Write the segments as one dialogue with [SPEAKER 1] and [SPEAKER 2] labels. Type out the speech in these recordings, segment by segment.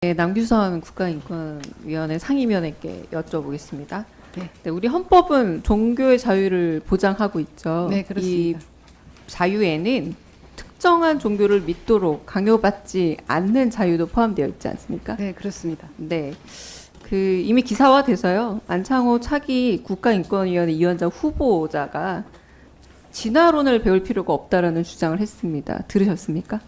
[SPEAKER 1] 네, 남규선 국가인권위원회 상임위원회께 여쭤보겠습니다. 네, 우리 헌법은 종교의 자유를 보장하고 있죠.
[SPEAKER 2] 네, 그렇습니다.
[SPEAKER 1] 이 자유에는 특정한 종교를 믿도록 강요받지 않는 자유도 포함되어 있지 않습니까?
[SPEAKER 2] 네, 그렇습니다.
[SPEAKER 1] 네. 이미 기사화돼서요. 안창호 차기 국가인권위원회 위원장 후보자가 진화론을 배울 필요가 없다라는 주장을 했습니다. 들으셨습니까?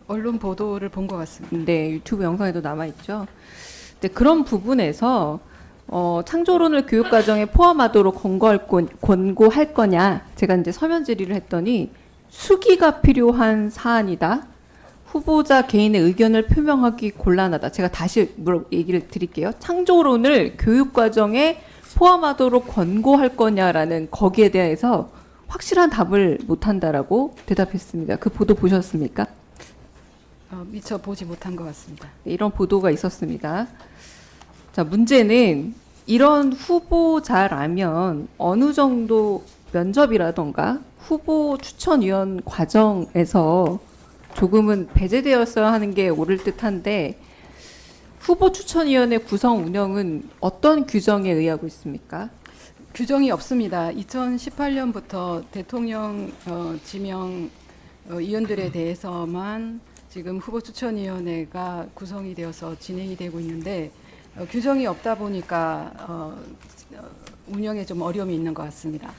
[SPEAKER 2] 언론 보도를 본 것 같습니다.
[SPEAKER 1] 네, 유튜브 영상에도 남아있죠. 네, 그런 부분에서 창조론을 교육 과정에 포함하도록 권고할 거냐, 제가 이제 서면 질의를 했더니 수기가 필요한 사안이다. 후보자 개인의 의견을 표명하기 곤란하다. 제가 다시 얘기를 드릴게요. 창조론을 교육 과정에 포함하도록 권고할 거냐라는 거기에 대해서 확실한 답을 못한다라고 대답했습니다. 그 보도 보셨습니까?
[SPEAKER 2] 미처 보지 못한 것 같습니다.
[SPEAKER 1] 이런 보도가 있었습니다. 자, 문제는 이런 후보자라면 어느 정도 면접이라던가 후보 추천위원 과정에서 조금은 배제되었어야 하는 게 옳을 듯한데 후보 추천위원회 구성 운영은 어떤 규정에 의하고 있습니까?
[SPEAKER 2] 규정이 없습니다. 2018년부터 대통령 지명 위원들에 대해서만 지금 후보 추천위원회가 구성이 되어서 진행이 되고 있는데 규정이 없다 보니까 운영에 좀 어려움이 있는 것 같습니다.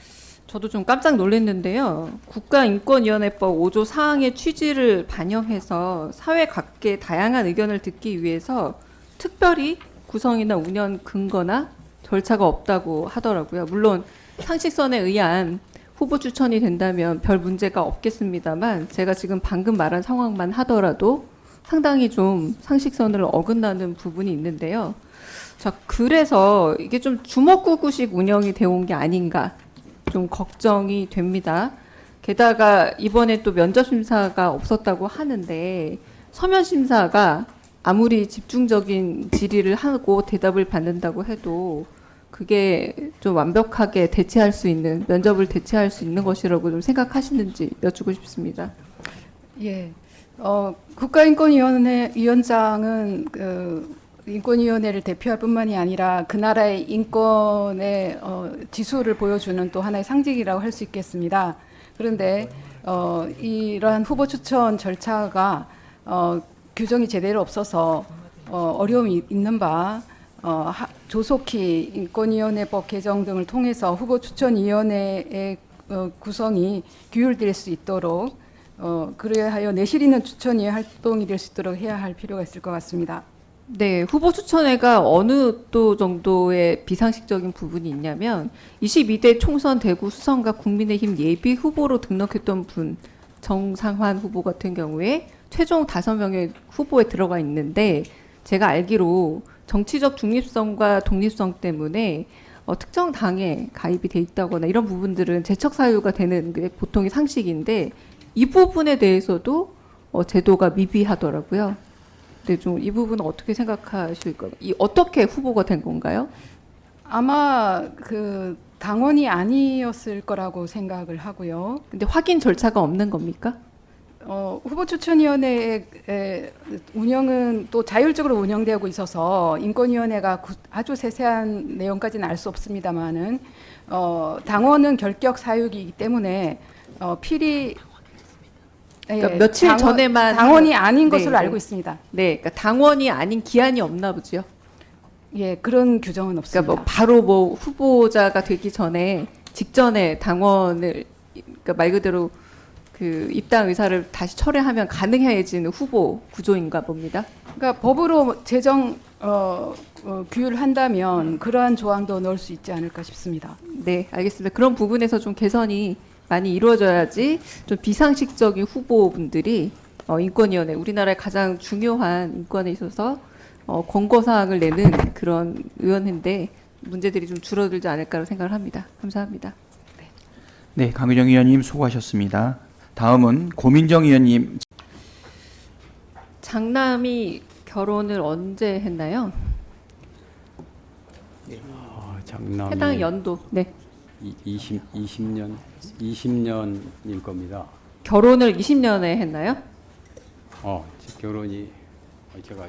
[SPEAKER 1] 저도 좀 깜짝 놀랐는데요. 국가인권위원회법 5조 사항의 취지를 반영해서 사회 각계의 다양한 의견을 듣기 위해서 특별히 구성이나 운영 근거나 절차가 없다고 하더라고요. 물론 상식선에 의한 후보 추천이 된다면 별 문제가 없겠습니다만 제가 지금 방금 말한 상황만 하더라도 상당히 좀 상식선을 어긋나는 부분이 있는데요. 자, 그래서 이게 좀 주먹구구식 운영이 되어 온 게 아닌가 좀 걱정이 됩니다. 게다가 이번에 또 면접심사가 없었다고 하는데 서면심사가 아무리 집중적인 질의를 하고 대답을 받는다고 해도 그게 좀 완벽하게 대체할 수 있는 면접을 대체할 수 있는 것이라고 좀 생각하시는지 여쭙고 싶습니다.
[SPEAKER 2] 예, 국가인권위원회 위원장은 인권위원회를 대표할 뿐만이 아니라 그 나라의 인권의 지수를 보여주는 또 하나의 상징이라고 할 수 있겠습니다. 그런데 이러한 후보 추천 절차가 규정이 제대로 없어서 어려움이 있는 바 조속히 인권위원회법 개정 등을 통해서 후보 추천위원회의 구성이 규율될 수 있도록 그래야 하여 내실 있는 추천위의 활동이 될 수 있도록 해야 할 필요가 있을 것 같습니다.
[SPEAKER 1] 네, 후보 추천회가 어느 또 정도의 비상식적인 부분이 있냐면 22대 총선 대구 수성과 국민의힘 예비 후보로 등록했던 분 정상환 후보 같은 경우에 최종 5명의 후보에 들어가 있는데 제가 알기로 정치적 중립성과 독립성 때문에 특정 당에 가입이 돼 있다거나 이런 부분들은 제척 사유가 되는 게 보통의 상식인데 이 부분에 대해서도 제도가 미비하더라고요. 근데 좀 이 부분은 어떻게 생각하실까요? 어떻게 후보가 된 건가요?
[SPEAKER 2] 아마 그 당원이 아니었을 거라고 생각을 하고요.
[SPEAKER 1] 근데 확인 절차가 없는 겁니까?
[SPEAKER 2] 후보 추천위원회의 운영은 또 자율적으로 운영되고 있어서 인권위원회가 아주 세세한 내용까지는 알 수 없습니다만은 당원은 결격 사유이기 때문에 필히
[SPEAKER 1] 그러니까 며칠 전에만
[SPEAKER 2] 당원이 아닌
[SPEAKER 1] 네,
[SPEAKER 2] 것으로 알고 있습니다.
[SPEAKER 1] 네, 그러니까 당원이 아닌 기한이 없나 보죠.
[SPEAKER 2] 예, 그런 규정은 없습니다.
[SPEAKER 1] 그러니까 뭐 바로 뭐 후보자가 되기 전에 직전에 당원을 그러니까 말 그대로 그 입당 의사를 다시 철회하면 가능해지는 후보 구조인가 봅니다.
[SPEAKER 2] 그러니까 법으로 제정 규율을 한다면 그러한 조항도 넣을 수 있지 않을까 싶습니다.
[SPEAKER 1] 네, 알겠습니다. 그런 부분에서 좀 개선이 많이 이루어져야지 좀 비상식적인 후보분들이 인권위원회 우리나라의 가장 중요한 인권에 있어서 권고사항을 내는 그런 의원인데 문제들이 좀 줄어들지 않을까라고 생각을 합니다. 감사합니다.
[SPEAKER 3] 네, 강유정 의원님 수고하셨습니다. 다음은 고민정 의원님.
[SPEAKER 1] 장남이 결혼을 언제 했나요?
[SPEAKER 4] 장남이
[SPEAKER 1] 해당 연도. 네.
[SPEAKER 4] 20년일 겁니다.
[SPEAKER 1] 결혼을 20년에 했나요?
[SPEAKER 4] 결혼이 제가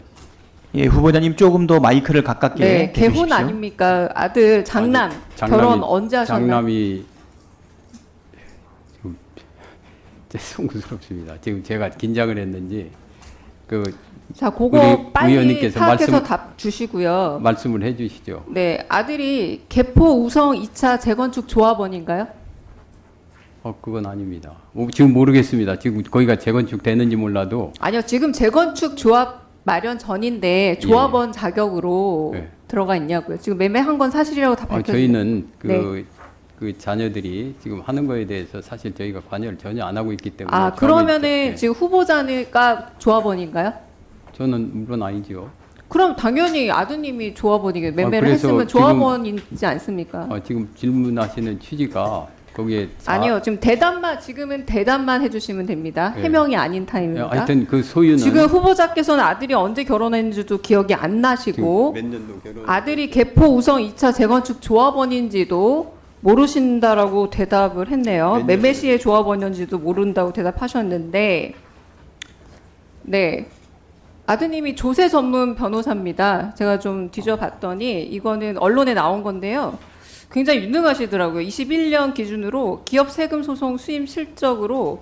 [SPEAKER 3] 예, 후보자님 조금 더 마이크를 가깝게
[SPEAKER 1] 네,
[SPEAKER 3] 대주십시오.
[SPEAKER 1] 개혼 아닙니까? 아들 장남 결혼 언제 하셨나요?
[SPEAKER 4] 장남이 지금 송구스럽습니다. 지금 제가 긴장을 했는지 그
[SPEAKER 1] 자, 그거
[SPEAKER 4] 우리
[SPEAKER 1] 빨리
[SPEAKER 4] 의원님께서
[SPEAKER 1] 파악해서 답 주시고요.
[SPEAKER 4] 말씀을 해주시죠.
[SPEAKER 1] 네, 아들이 개포 우성 2차 재건축 조합원인가요?
[SPEAKER 4] 그건 아닙니다. 지금 모르겠습니다. 지금 거기가 재건축 되는지 몰라도
[SPEAKER 1] 아니요, 지금 재건축 조합 마련 전인데 조합원 자격으로
[SPEAKER 4] 예.
[SPEAKER 1] 들어가 있냐고요. 지금 매매한 건 사실이라고 다 밝혔어요.
[SPEAKER 4] 저희는
[SPEAKER 1] 네.
[SPEAKER 4] 그 자녀들이 지금 하는 거에 대해서 사실 저희가 관여를 전혀 안 하고 있기 때문에.
[SPEAKER 1] 아, 그러면은 지금 후보자가 조합원인가요?
[SPEAKER 4] 저는 물론 아니죠.
[SPEAKER 1] 그럼 당연히 아드님이 조합원이겠 매매를
[SPEAKER 4] 그래서
[SPEAKER 1] 했으면
[SPEAKER 4] 지금-
[SPEAKER 1] 조합원이지 않습니까?
[SPEAKER 4] 지금 질문하시는 취지가 거기에
[SPEAKER 1] 아니요, 지금 지금은 대답만 해주시면 됩니다.
[SPEAKER 4] 예.
[SPEAKER 1] 해명이 아닌 타임입니다.
[SPEAKER 4] 하여튼 그 소유는
[SPEAKER 1] 지금 후보자께서는 아들이 언제 결혼했는지도 기억이 안 나시고
[SPEAKER 4] 몇 년도 결혼
[SPEAKER 1] 아들이 개포 우성 2차 재건축 조합원인지도 모르신다라고 대답을 했네요. 매매 시의 조합원인지도 모른다고 대답하셨는데, 네. 아드님이 조세 전문 변호사입니다. 제가 좀 뒤져봤더니 이거는 언론에 나온 건데요. 굉장히 유능하시더라고요. 21년 기준으로 기업 세금 소송 수임 실적으로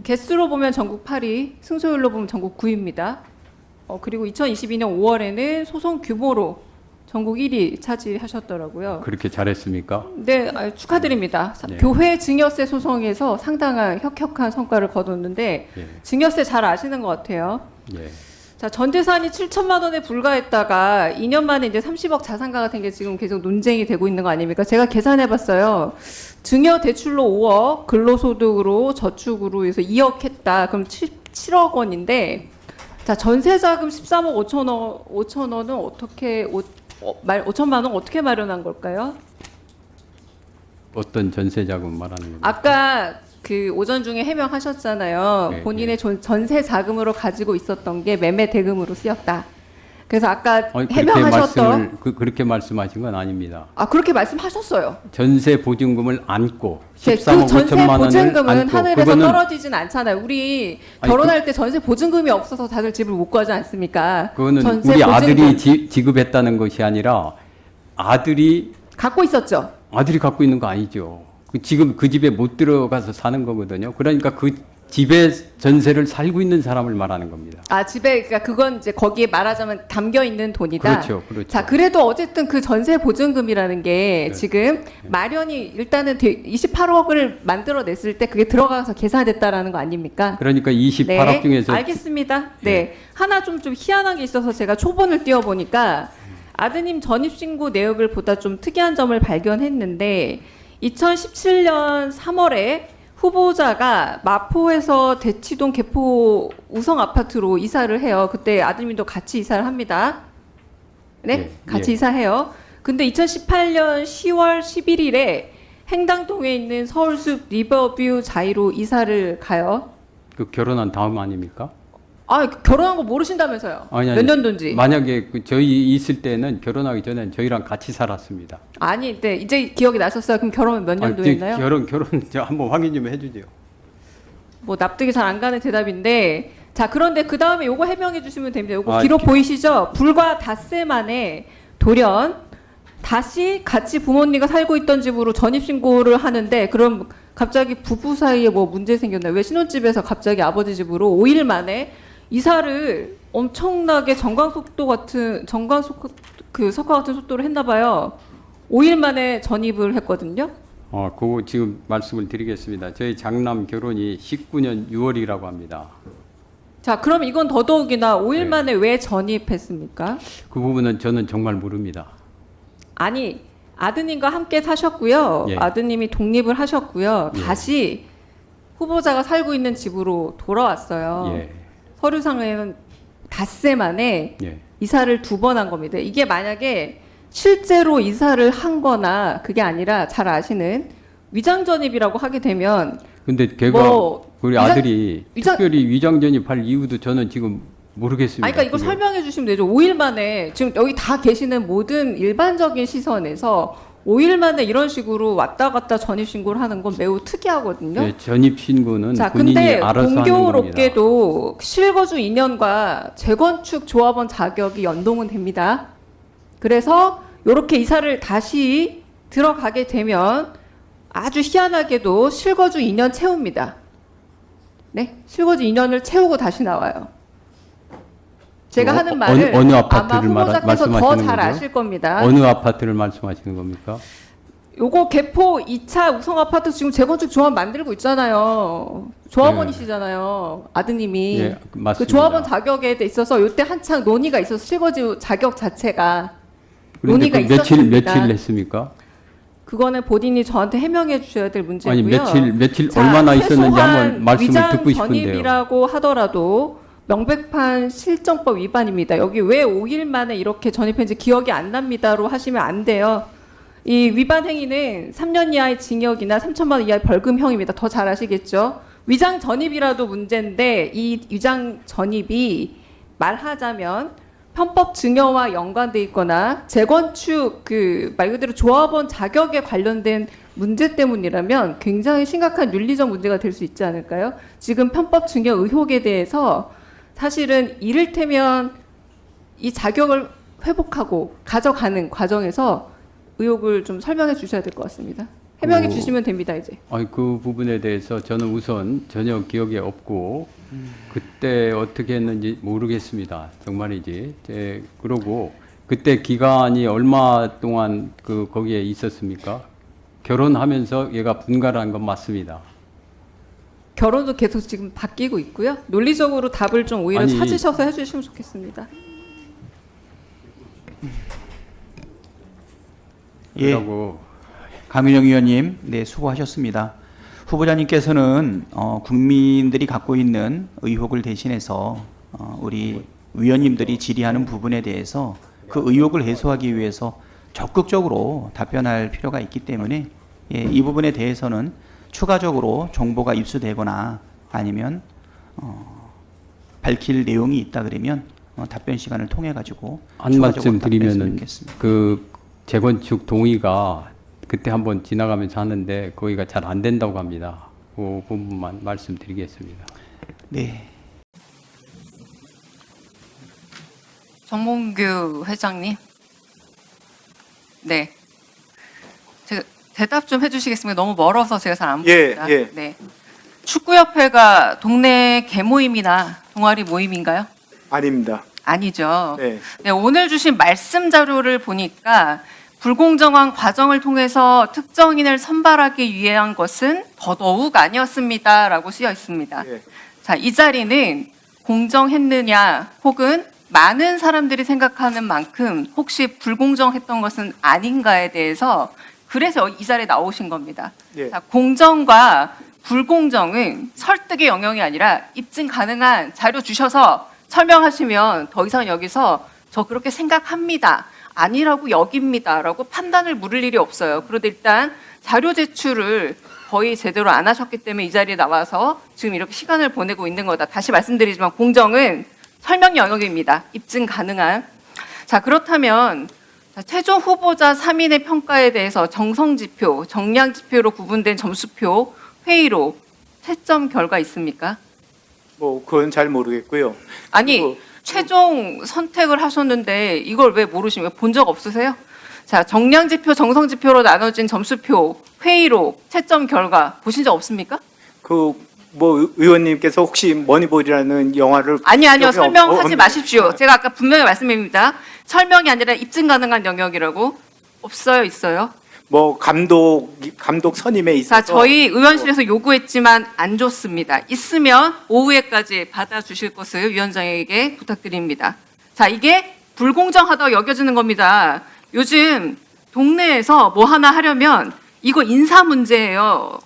[SPEAKER 1] 개수로 보면 전국 8위, 승소율로 보면 전국 9위입니다. 그리고 2022년 5월에는 소송 규모로 전국 1위 차지하셨더라고요.
[SPEAKER 4] 그렇게 잘했습니까?
[SPEAKER 1] 네, 축하드립니다.
[SPEAKER 4] 네.
[SPEAKER 1] 교회 증여세 소송에서 상당한 혁혁한 성과를 거뒀는데
[SPEAKER 4] 예.
[SPEAKER 1] 증여세 잘 아시는 것 같아요.
[SPEAKER 4] 예.
[SPEAKER 1] 자, 전 재산이 7천만 원에 불과했다가 2년 만에 이제 30억 자산가가 된 게 지금 계속 논쟁이 되고 있는 거 아닙니까? 제가 계산해봤어요. 증여 대출로 5억, 근로소득으로 저축으로 해서 2억 했다. 그럼 7억 원인데, 자, 전세자금 13억 5천 원은 어떻게 5천만 원 어떻게 마련한 걸까요?
[SPEAKER 4] 어떤 전세 자금 말하는 겁니까?
[SPEAKER 1] 아까 그 오전 중에 해명하셨잖아요.
[SPEAKER 4] 네,
[SPEAKER 1] 본인의 전세 자금으로 가지고 있었던 게 매매 대금으로 쓰였다. 그래서 아까 해명하셨던
[SPEAKER 4] 그렇게 말씀하신 건 아닙니다.
[SPEAKER 1] 그렇게 말씀하셨어요.
[SPEAKER 4] 전세 보증금을 안고
[SPEAKER 1] 네,
[SPEAKER 4] 13억
[SPEAKER 1] 그 전세
[SPEAKER 4] 5천만 원을
[SPEAKER 1] 보증금은
[SPEAKER 4] 안고
[SPEAKER 1] 하늘에서
[SPEAKER 4] 그거는
[SPEAKER 1] 떨어지진 않잖아요. 우리 결혼할 때 전세 보증금이 없어서 다들 집을 못 구하지 않습니까?
[SPEAKER 4] 그거는
[SPEAKER 1] 전세
[SPEAKER 4] 우리
[SPEAKER 1] 보증금
[SPEAKER 4] 아들이 지급했다는 것이 아니라 아들이
[SPEAKER 1] 갖고 있었죠.
[SPEAKER 4] 갖고 있는 거 아니죠. 지금 그 집에 못 들어가서 사는 거거든요. 그러니까 그 집에 전세를 살고 있는 사람을 말하는 겁니다.
[SPEAKER 1] 집에 그러니까 그건 이제 거기에 말하자면 담겨 있는 돈이다.
[SPEAKER 4] 그렇죠, 그렇죠.
[SPEAKER 1] 자, 그래도 어쨌든 그 전세 보증금이라는 게
[SPEAKER 4] 네.
[SPEAKER 1] 지금 마련이 일단은 28억을 만들어냈을 때 그게 들어가서 계산됐다라는 거 아닙니까?
[SPEAKER 4] 그러니까 28억 중에서
[SPEAKER 1] 알겠습니다. 네. 하나 좀 희한한 게 있어서 제가 초본을 띄워보니까 아드님 전입신고 내역을 보다 좀 특이한 점을 발견했는데 2017년 3월에 후보자가 마포에서 대치동 개포 우성 아파트로 이사를 해요. 그때 아드님도 같이 이사를 합니다. 네?
[SPEAKER 4] 예,
[SPEAKER 1] 같이
[SPEAKER 4] 예.
[SPEAKER 1] 이사해요. 근데 2018년 10월 11일에 행당동에 있는 서울숲 리버뷰 자이로 이사를 가요.
[SPEAKER 4] 그 결혼한 다음 아닙니까?
[SPEAKER 1] 결혼한 거 모르신다면서요?
[SPEAKER 4] 아니,
[SPEAKER 1] 몇 년도인지?
[SPEAKER 4] 만약에 저희 있을 때는 결혼하기 전에 저희랑 같이 살았습니다.
[SPEAKER 1] 네. 이제 기억이 나셨어요. 그럼 결혼은 몇 년도였나요?
[SPEAKER 4] 결혼 저 한번 확인 좀 해주죠.
[SPEAKER 1] 뭐 납득이 잘 안 가는 대답인데, 자, 그런데 그 다음에 요거 해명해 주시면 됩니다. 요거
[SPEAKER 4] 아,
[SPEAKER 1] 기록 보이시죠? 불과 닷새 만에 돌연 다시 같이 부모님과 살고 있던 집으로 전입신고를 하는데, 그럼 갑자기 부부 사이에 뭐 문제 생겼나요? 왜 신혼집에서 갑자기 아버지 집으로 5일 만에 이사를 엄청나게 석화 같은 속도로 했나 봐요. 5일 만에 전입을 했거든요.
[SPEAKER 4] 그거 지금 말씀을 드리겠습니다. 저희 장남 결혼이 19년 6월이라고 합니다.
[SPEAKER 1] 자, 그럼 이건 더더욱이나 5일
[SPEAKER 4] 네.
[SPEAKER 1] 만에 왜 전입했습니까?
[SPEAKER 4] 그 부분은 저는 정말 모릅니다.
[SPEAKER 1] 아니, 아드님과 함께 사셨고요.
[SPEAKER 4] 예.
[SPEAKER 1] 아드님이 독립을 하셨고요.
[SPEAKER 4] 예.
[SPEAKER 1] 다시 후보자가 살고 있는 집으로 돌아왔어요.
[SPEAKER 4] 예,
[SPEAKER 1] 서류상에는 닷새 만에
[SPEAKER 4] 예.
[SPEAKER 1] 이사를 2번 한 겁니다. 이게 만약에 실제로 이사를 한 거나 그게 아니라 잘 아시는 위장 전입이라고 하게 되면
[SPEAKER 4] 근데 걔가
[SPEAKER 1] 뭐
[SPEAKER 4] 우리
[SPEAKER 1] 위장-
[SPEAKER 4] 아들이 특별히 위장 전입할 이유도 저는 지금 모르겠습니다.
[SPEAKER 1] 그러니까 이거
[SPEAKER 4] 그게.
[SPEAKER 1] 설명해 주시면 되죠. 5일 만에 지금 여기 다 계시는 모든 일반적인 시선에서 5일 만에 이런 식으로 왔다 갔다 전입 신고를 하는 건 매우 특이하거든요.
[SPEAKER 4] 네, 전입 신고는
[SPEAKER 1] 자,
[SPEAKER 4] 본인이
[SPEAKER 1] 근데
[SPEAKER 4] 알아서 하는 겁니다.
[SPEAKER 1] 공교롭게도 실거주 2년과 재건축 조합원 자격이 연동은 됩니다. 그래서 이렇게 이사를 다시 들어가게 되면 아주 희한하게도 실거주 2년 채웁니다. 네, 실거주 2년을 채우고 다시 나와요. 제가 하는 말을
[SPEAKER 4] 어느
[SPEAKER 1] 아마
[SPEAKER 4] 아파트를
[SPEAKER 1] 후보자께서 더
[SPEAKER 4] 말씀하시는
[SPEAKER 1] 잘
[SPEAKER 4] 거죠?
[SPEAKER 1] 아실 겁니다.
[SPEAKER 4] 어느 아파트를 말씀하시는 겁니까?
[SPEAKER 1] 요거 개포 2차 우성 아파트 지금 재건축 조합 만들고 있잖아요. 조합원이시잖아요. 아드님이.
[SPEAKER 4] 예, 맞습니다.
[SPEAKER 1] 그 조합원 자격에 있어서 요때 한창 논의가 있어서 실거주 자격 자체가
[SPEAKER 4] 그런데
[SPEAKER 1] 논의가
[SPEAKER 4] 그
[SPEAKER 1] 있었습니다.
[SPEAKER 4] 며칠 했습니까?
[SPEAKER 1] 그거는 본인이 저한테 해명해 주셔야 될 문제고요.
[SPEAKER 4] 아니 며칠
[SPEAKER 1] 자,
[SPEAKER 4] 얼마나 있었는지 한번
[SPEAKER 1] 최소한
[SPEAKER 4] 말씀을
[SPEAKER 1] 위장
[SPEAKER 4] 듣고 싶은데요.
[SPEAKER 1] 전입이라고 하더라도 명백한 실정법 위반입니다. 여기 왜 5일 만에 이렇게 전입했는지 기억이 안 납니다로 하시면 안 돼요. 이 위반 행위는 3년 이하의 징역이나 3천만 원 이하의 벌금형입니다. 더 잘 아시겠죠? 위장 전입이라도 문제인데 이 위장 전입이 말하자면 편법 증여와 연관돼 있거나 재건축 그 말 그대로 조합원 자격에 관련된 문제 때문이라면 굉장히 심각한 윤리적 문제가 될 수 있지 않을까요? 지금 편법 증여 의혹에 대해서 사실은 이를테면 이 자격을 회복하고 가져가는 과정에서 의혹을 좀 설명해 주셔야 될 것 같습니다. 해명해 주시면 됩니다, 이제.
[SPEAKER 4] 아니 그 부분에 대해서 저는 우선 전혀 기억에 없고 그때 어떻게 했는지 모르겠습니다. 정말이지. 그러고 그때 기간이 얼마 동안 그 거기에 있었습니까? 결혼하면서 얘가 분가한 건 맞습니다.
[SPEAKER 1] 결혼도 계속 지금 바뀌고 있고요. 논리적으로 답을 좀 오히려
[SPEAKER 4] 아니,
[SPEAKER 1] 찾으셔서 해주시면 좋겠습니다.
[SPEAKER 3] 예,
[SPEAKER 4] 그러고
[SPEAKER 3] 강윤영 의원님, 네, 수고하셨습니다. 후보자님께서는 국민들이 갖고 있는 의혹을 대신해서 우리 위원님들이 질의하는 부분에 대해서 그 의혹을 해소하기 위해서 적극적으로 답변할 필요가 있기 때문에 예, 이 부분에 대해서는 추가적으로 정보가 입수되거나 아니면 밝힐 내용이 있다 그러면 답변 시간을 통해 가지고
[SPEAKER 4] 한 말씀 드리면은
[SPEAKER 3] 좋겠습니다.
[SPEAKER 4] 그 재건축 동의가 그때 한번 지나가면서 하는데 거기가 잘 안 된다고 합니다. 그 부분만 말씀드리겠습니다.
[SPEAKER 3] 네.
[SPEAKER 1] 정몽규 회장님. 네. 제가 대답 좀 해주시겠습니까? 너무 멀어서 제가 잘 안 보입니다.
[SPEAKER 5] 예.
[SPEAKER 1] 네. 축구협회가 동네 개모임이나 동아리 모임인가요?
[SPEAKER 5] 아닙니다.
[SPEAKER 1] 아니죠.
[SPEAKER 5] 네.
[SPEAKER 1] 네, 오늘 주신 말씀 자료를 보니까 불공정한 과정을 통해서 특정인을 선발하기 위한 것은 더더욱 아니었습니다라고 쓰여 있습니다.
[SPEAKER 5] 예.
[SPEAKER 1] 자, 이 자리는 공정했느냐 혹은 많은 사람들이 생각하는 만큼 혹시 불공정했던 것은 아닌가에 대해서 그래서 이 자리에 나오신 겁니다.
[SPEAKER 5] 예.
[SPEAKER 1] 자, 공정과 불공정은 설득의 영역이 아니라 입증 가능한 자료 주셔서 설명하시면 더 이상 여기서 저 그렇게 생각합니다. 아니라고 여깁니다라고 판단을 물을 일이 없어요. 그런데 일단 자료 제출을 거의 제대로 안 하셨기 때문에 이 자리에 나와서 지금 이렇게 시간을 보내고 있는 거다. 다시 말씀드리지만 공정은 설명 영역입니다. 입증 가능한. 자, 그렇다면 최종 후보자 3인의 평가에 대해서 정성지표, 정량지표로 구분된 점수표, 회의로 채점 결과 있습니까?
[SPEAKER 5] 뭐 그건 잘 모르겠고요.
[SPEAKER 1] 아니,
[SPEAKER 5] 그리고
[SPEAKER 1] 최종 선택을 하셨는데 이걸 왜 모르시면 본 적 없으세요? 자, 정량지표, 정성지표로 나눠진 점수표, 회의로 채점 결과 보신 적 없습니까?
[SPEAKER 5] 그 뭐 의원님께서 혹시 머니볼이라는 영화를
[SPEAKER 1] 아니요,
[SPEAKER 5] 여기
[SPEAKER 1] 설명하지
[SPEAKER 5] 없-
[SPEAKER 1] 마십시오. 제가 아까 분명히 말씀드립니다. 설명이 아니라 입증 가능한 영역이라고. 없어요, 있어요?
[SPEAKER 5] 뭐 감독 선임에 있어서
[SPEAKER 1] 자, 저희 의원실에서 요구했지만 안 줬습니다. 있으면 오후에까지 받아주실 것을 위원장에게 부탁드립니다. 자, 이게 불공정하다고 여겨지는 겁니다. 요즘 동네에서 뭐 하나 하려면 이거 인사 문제예요.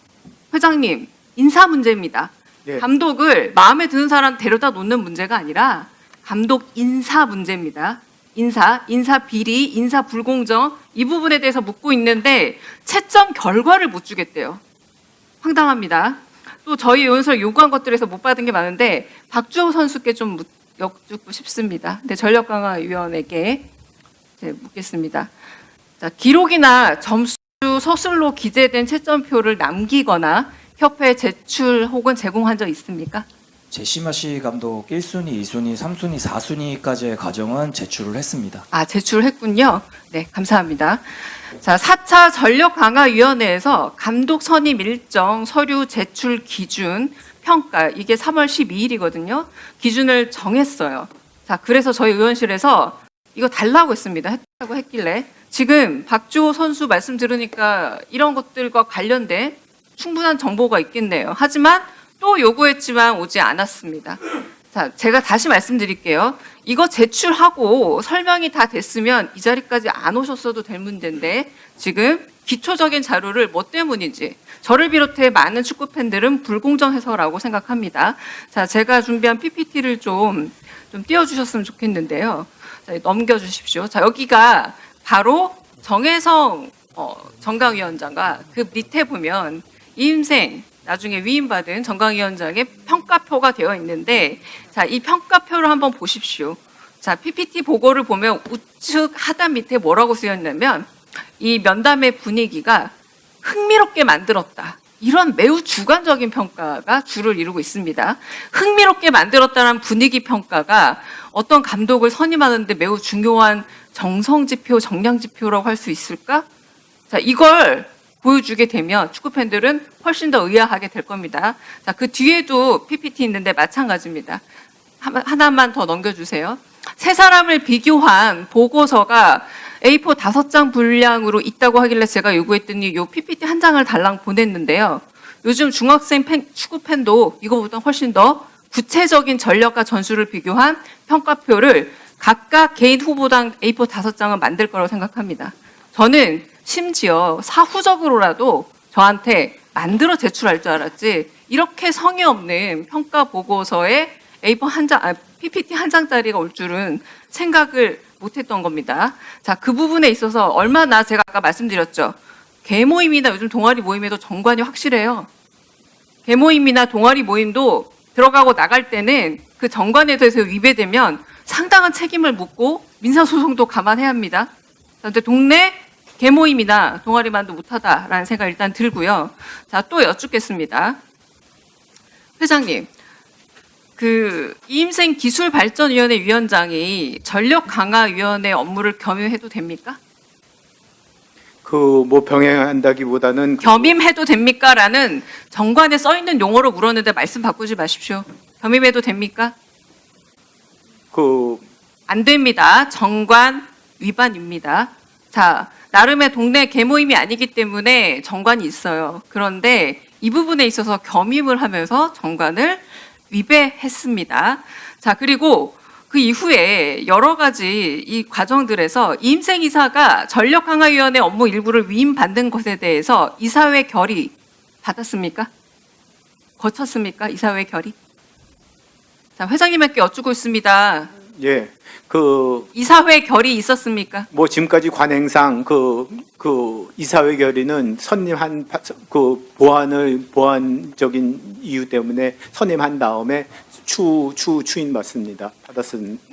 [SPEAKER 1] 회장님, 인사 문제입니다.
[SPEAKER 5] 예.
[SPEAKER 1] 감독을 마음에 드는 사람 데려다 놓는 문제가 아니라 감독 인사 문제입니다. 인사 비리, 인사 불공정 이 부분에 대해서 묻고 있는데 채점 결과를 못 주겠대요. 황당합니다. 또 저희 의원실 요구한 것들에서 못 받은 게 많은데 박주호 선수께 좀 여쭙고 싶습니다. 근데 전력강화위원회께 묻겠습니다. 자, 기록이나 점수 서술로 기재된 채점표를 남기거나 협회에 제출 혹은 제공한 적 있습니까?
[SPEAKER 6] 제시마시 감독 1순위, 2순위, 3순위, 4순위까지의 과정은 제출을 했습니다.
[SPEAKER 1] 아, 제출했군요. 네, 감사합니다. 자, 4차 전력강화위원회에서 감독 선임 일정, 서류 제출 기준, 평가, 이게 3월 12일이거든요. 기준을 정했어요. 자, 그래서 저희 의원실에서 이거 달라고 했습니다. 했다고 했길래. 지금 박주호 선수 말씀 들으니까 이런 것들과 관련된 충분한 정보가 있겠네요. 하지만 또 요구했지만 오지 않았습니다. 자, 제가 다시 말씀드릴게요. 이거 제출하고 설명이 다 됐으면 이 자리까지 안 오셨어도 될 문제인데 지금 기초적인 자료를 뭐 때문인지 저를 비롯해 많은 축구 팬들은 불공정해서라고 생각합니다. 자, 제가 준비한 PPT를 좀 띄워주셨으면 좋겠는데요. 자, 넘겨주십시오. 자, 여기가 바로 정혜성 정강위원장과 그 밑에 보면 이임생 나중에 위임받은 정강위원장의 평가표가 되어 있는데, 자, 이 평가표를 한번 보십시오. 자, PPT 보고를 보면 우측 하단 밑에 뭐라고 쓰였냐면 이 면담의 분위기가 흥미롭게 만들었다. 이런 매우 주관적인 평가가 주를 이루고 있습니다. 흥미롭게 만들었다는 분위기 평가가 어떤 감독을 선임하는데 매우 중요한 정성지표, 정량지표라고 할 수 있을까? 자, 이걸 보여주게 되면 축구 팬들은 훨씬 더 의아하게 될 겁니다. 자, 그 뒤에도 PPT 있는데 마찬가지입니다. 하나만 더 넘겨주세요. 세 사람을 비교한 보고서가 A4 5장 분량으로 있다고 하길래 제가 요구했더니 요 PPT 한 장을 달랑 보냈는데요. 요즘 중학생 축구 팬도 이거보다 훨씬 더 구체적인 전력과 전술을 비교한 평가표를 각각 개인 후보당 A4 5장을 만들 거라고 생각합니다. 저는 심지어 사후적으로라도 저한테 만들어 제출할 줄 알았지 이렇게 성의 없는 평가 보고서에 A4 한 장, PPT 한 장짜리가 올 줄은 생각을 못했던 겁니다. 자, 그 부분에 있어서 얼마나 제가 아까 말씀드렸죠. 개모임이나 요즘 동아리 모임에도 정관이 확실해요. 개모임이나 동아리 모임도 들어가고 나갈 때는 그 정관에 대해서 위배되면 상당한 책임을 묻고 민사소송도 감안해야 합니다. 그런데 동네 개모임이나 동아리만도 못하다라는 생각 일단 들고요. 자, 또 여쭙겠습니다. 회장님, 그 이임생 기술발전위원회 위원장이 전력강화위원회 업무를 겸임해도 됩니까?
[SPEAKER 5] 그 뭐 병행한다기보다는
[SPEAKER 1] 겸임해도 됩니까?라는 정관에 써 있는 용어로 물었는데 말씀 바꾸지 마십시오. 겸임해도 됩니까?
[SPEAKER 5] 그
[SPEAKER 1] 안 됩니다. 정관 위반입니다. 자, 나름의 동네 개모임이 아니기 때문에 정관이 있어요. 그런데 이 부분에 있어서 겸임을 하면서 정관을 위배했습니다. 자, 그리고 그 이후에 여러 가지 이 과정들에서 이임생 이사가 전력강화위원회 업무 일부를 위임받는 것에 대해서 이사회 결의 받았습니까? 거쳤습니까? 이사회 결의? 자, 회장님께 여쭙고 있습니다.
[SPEAKER 5] 예, 그
[SPEAKER 1] 이사회 결의 있었습니까?
[SPEAKER 5] 뭐 지금까지 관행상 그 이사회 결의는 선임한 그 보완적인 이유 때문에 선임한 다음에 추인 받습니다.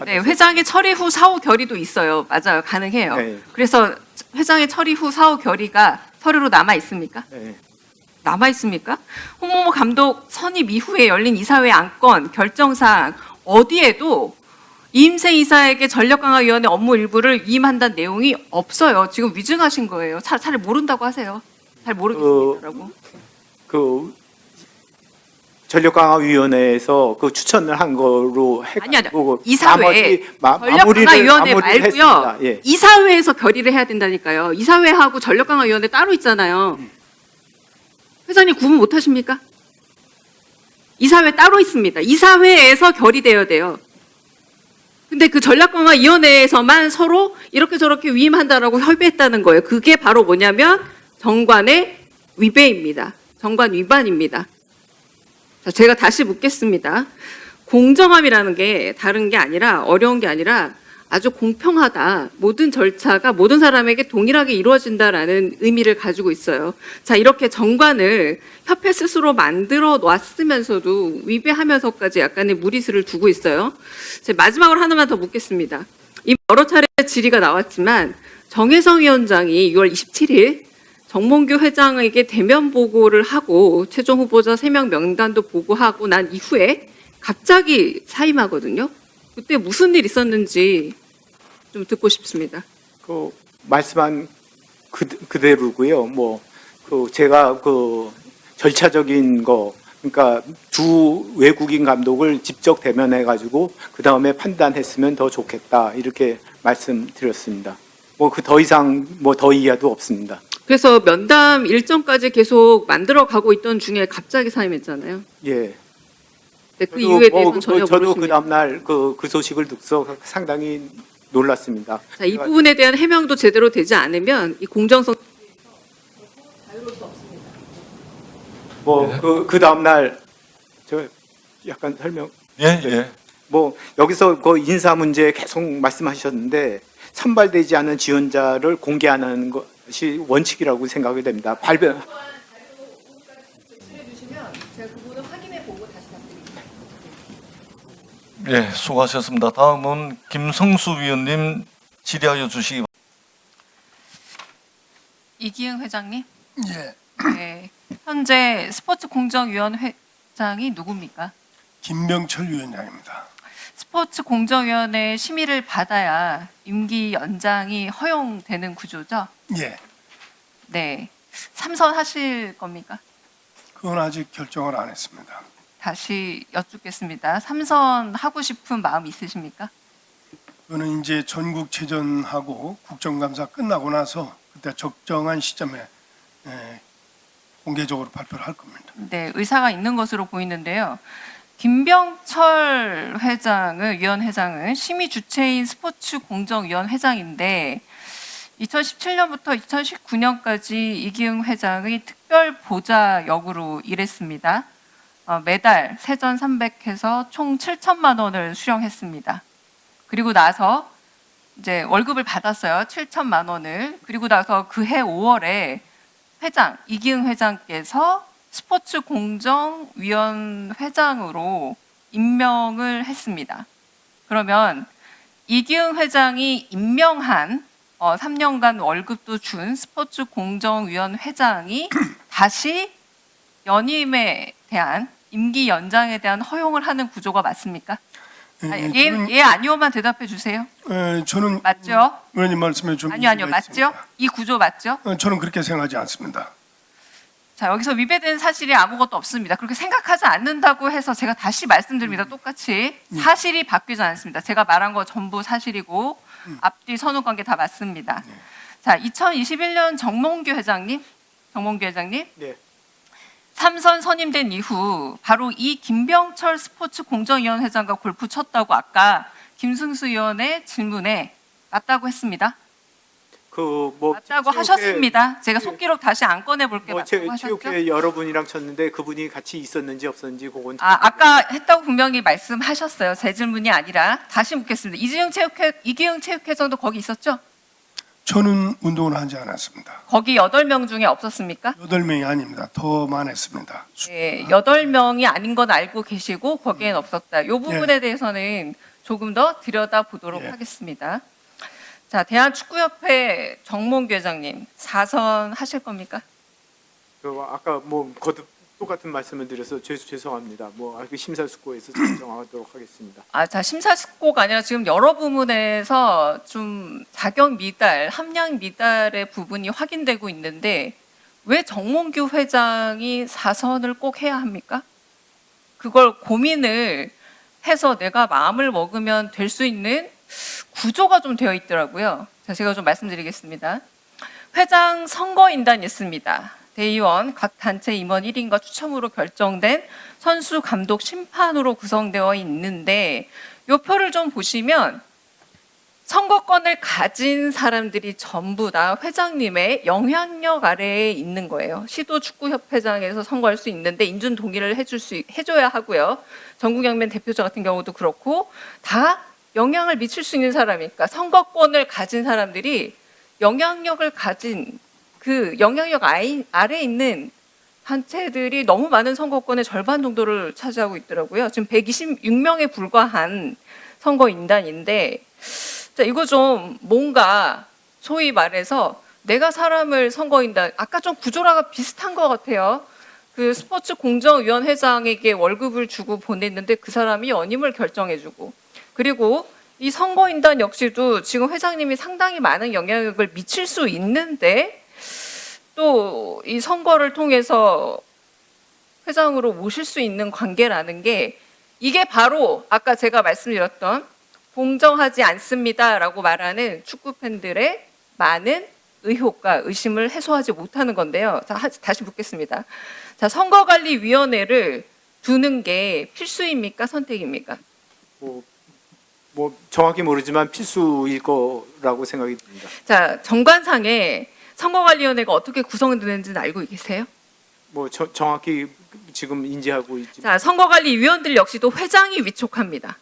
[SPEAKER 1] 네, 회장의 처리 후 사후 결의도 있어요. 맞아요, 가능해요.
[SPEAKER 5] 네.
[SPEAKER 1] 그래서 회장의 처리 후 사후 결의가 서류로 남아 있습니까?
[SPEAKER 5] 네.
[SPEAKER 1] 남아 있습니까? 홍모모 감독 선임 이후에 열린 이사회 안건 결정사항 어디에도 이임생 이사에게 전력강화위원회 업무 일부를 위임한다는 내용이 없어요. 지금 위증하신 거예요. 잘 모른다고 하세요. 잘 모르겠습니다라고.
[SPEAKER 5] 그 전력강화위원회에서 그 추천을 한 거로
[SPEAKER 1] 아니요. 이사회 전력강화위원회 말고요.
[SPEAKER 5] 했습니다. 예.
[SPEAKER 1] 이사회에서 결의를 해야 된다니까요. 이사회하고 전력강화위원회 따로 있잖아요. 회장님 구분 못 하십니까? 이사회 따로 있습니다. 이사회에서 결의되어야 돼요. 근데 그 전략강화위원회에서만 서로 이렇게 저렇게 위임한다라고 협의했다는 거예요. 그게 바로 뭐냐면 정관의 위배입니다. 정관 위반입니다. 자, 제가 다시 묻겠습니다. 공정함이라는 게 다른 게 아니라 어려운 게 아니라 아주 공평하다. 모든 절차가 모든 사람에게 동일하게 이루어진다라는 의미를 가지고 있어요. 자, 이렇게 정관을 협회 스스로 만들어 놨으면서도 위배하면서까지 약간의 무리수를 두고 있어요. 제가 마지막으로 하나만 더 묻겠습니다. 이 여러 차례 질의가 나왔지만 정혜성 위원장이 6월 27일 정몽규 회장에게 대면 보고를 하고 최종 후보자 3명 명단도 보고하고 난 이후에 갑자기 사임하거든요. 그때 무슨 일 있었는지 좀 듣고 싶습니다.
[SPEAKER 5] 그 말씀한 그대로고요. 제가 절차적인 거, 그러니까 두 외국인 감독을 직접 대면해 가지고 그 다음에 판단했으면 더 좋겠다 이렇게 말씀드렸습니다. 더 이상 더 이하도 없습니다.
[SPEAKER 1] 그래서 면담 일정까지 계속 만들어 가고 있던 중에 갑자기 사임했잖아요.
[SPEAKER 5] 예.
[SPEAKER 1] 네, 그 이유에 대해서는 전혀
[SPEAKER 5] 저도 그
[SPEAKER 1] 모르십니다.
[SPEAKER 5] 다음 날그 소식을 듣고서 상당히 놀랐습니다.
[SPEAKER 1] 자, 이 부분에 대한 해명도 제대로 되지 않으면 이 공정성
[SPEAKER 5] 그 다음 날 저 약간 설명.
[SPEAKER 7] 예.
[SPEAKER 5] 여기서 그 인사 문제 계속 말씀하셨는데 선발되지 않은 지원자를 공개하는 것이 원칙이라고 생각이 됩니다. 발변.
[SPEAKER 7] 예, 수고하셨습니다. 다음은 김성수 위원님 질의하여 주시기 바랍니다.
[SPEAKER 1] 이기흥 회장님.
[SPEAKER 8] 예,
[SPEAKER 1] 네. 현재 스포츠공정위원회 회장이 누굽니까?
[SPEAKER 8] 김병철 위원장입니다.
[SPEAKER 1] 스포츠공정위원회 심의를 받아야 임기 연장이 허용되는 구조죠?
[SPEAKER 8] 예,
[SPEAKER 1] 네. 삼선 하실 겁니까?
[SPEAKER 8] 그건 아직 결정을 안 했습니다.
[SPEAKER 1] 다시 여쭙겠습니다. 삼선 하고 싶은 마음 있으십니까?
[SPEAKER 8] 그거는 이제 전국체전하고 국정감사 끝나고 나서 그때 적정한 시점에 공개적으로 발표를 할 겁니다.
[SPEAKER 1] 네, 의사가 있는 것으로 보이는데요. 김병철 위원 회장은 심의 주체인 스포츠공정위원 회장인데 2017년부터 2019년까지 이기흥 회장의 특별 보좌 역으로 일했습니다. 매달 세전 300해서 총 7천만 원을 수령했습니다. 그리고 나서 이제 월급을 받았어요. 7천만 원을. 그리고 나서 그해 5월에 이기흥 회장께서 스포츠공정위원 회장으로 임명을 했습니다. 그러면 이기흥 회장이 임명한 3년간 월급도 준 스포츠공정위원 회장이 다시 연임에 대한 임기 연장에 대한 허용을 하는 구조가 맞습니까? 예, 아니오만 대답해 주세요.
[SPEAKER 8] 저는
[SPEAKER 1] 맞죠?
[SPEAKER 8] 의원님 말씀에 좀
[SPEAKER 1] 아니요,
[SPEAKER 8] 이유가
[SPEAKER 1] 맞죠?
[SPEAKER 8] 있습니다.
[SPEAKER 1] 이 구조 맞죠?
[SPEAKER 8] 저는 그렇게 생각하지 않습니다.
[SPEAKER 1] 자, 여기서 위배된 사실이 아무것도 없습니다. 그렇게 생각하지 않는다고 해서 제가 다시 말씀드립니다. 똑같이 사실이 바뀌지 않습니다. 제가 말한 거 전부 사실이고 앞뒤 선후 관계 다 맞습니다. 자, 2021년 정몽규 회장님,
[SPEAKER 5] 네.
[SPEAKER 1] 삼선 선임된 이후 바로 이 김병철 스포츠공정위원 회장과 골프 쳤다고 아까 김승수 의원의 질문에 맞다고 했습니다. 맞다고 하셨습니다. 제가 속기록 다시 안 꺼내 볼게요. 맞다고 하셨죠?
[SPEAKER 5] 체육회 여러분이랑 쳤는데 그분이 같이 있었는지 없었는지 그건
[SPEAKER 1] 아까 했다고 분명히 말씀하셨어요. 제 질문이 아니라 다시 묻겠습니다. 이기흥 체육회장도 거기 있었죠?
[SPEAKER 8] 저는 운동을 하지 않았습니다.
[SPEAKER 1] 거기 8명 중에 없었습니까?
[SPEAKER 8] 8명이 아닙니다. 더 많았습니다.
[SPEAKER 1] 네, 8명이 아닌 건 알고 계시고 거기엔 없었다. 이 부분에 대해서는 조금 더 들여다보도록 하겠습니다. 자, 대한축구협회 정몽규 회장님 4선 하실 겁니까?
[SPEAKER 5] 아까 거듭 똑같은 말씀을 드려서 죄송합니다. 심사숙고해서 결정하도록 하겠습니다.
[SPEAKER 1] 자, 심사숙고가 아니라 지금 여러 부문에서 좀 자격 미달, 함량 미달의 부분이 확인되고 있는데 왜 정몽규 회장이 4선을 꼭 해야 합니까? 그걸 고민을 해서 내가 마음을 먹으면 될 수 있는 구조가 좀 되어 있더라고요. 자, 제가 좀 말씀드리겠습니다. 회장 선거인단이 있습니다. 대의원, 각 단체 임원 1인과 추첨으로 결정된 선수, 감독, 심판으로 구성되어 있는데 이 표를 좀 보시면 선거권을 가진 사람들이 전부 다 회장님의 영향력 아래에 있는 거예요. 시도축구협회장에서 선거할 수 있는데 인준 동의를 해줘야 하고요. 전국연맹 대표자 같은 경우도 그렇고 다 영향을 미칠 수 있는 사람이니까 선거권을 가진 사람들이 영향력을 가진 그 영향력 아래에 있는 단체들이 너무 많은 선거권의 절반 정도를 차지하고 있더라고요. 지금 126명에 불과한 선거인단인데 자, 이거 좀 뭔가 소위 말해서 내가 사람을 선거인다. 아까 좀 구조라가 비슷한 것 같아요. 그 스포츠 공정위원 회장에게 월급을 주고 보냈는데 그 사람이 연임을 결정해주고, 그리고 이 선거인단 역시도 지금 회장님이 상당히 많은 영향력을 미칠 수 있는데 또 이 선거를 통해서 회장으로 모실 수 있는 관계라는 게, 이게 바로 아까 제가 말씀드렸던 공정하지 않습니다라고 말하는 축구 팬들의 많은 의혹과 의심을 해소하지 못하는 건데요. 자, 다시 묻겠습니다. 자, 선거관리위원회를 두는 게 필수입니까? 선택입니까?
[SPEAKER 5] 뭐 정확히 모르지만 필수일 거라고 생각이 듭니다.
[SPEAKER 1] 자, 정관상에 선거관리위원회가 어떻게 구성되는지는 알고 계세요?
[SPEAKER 5] 뭐 정확히 지금 인지하고 있지.
[SPEAKER 1] 자, 선거관리위원들 역시도 회장이 위촉합니다.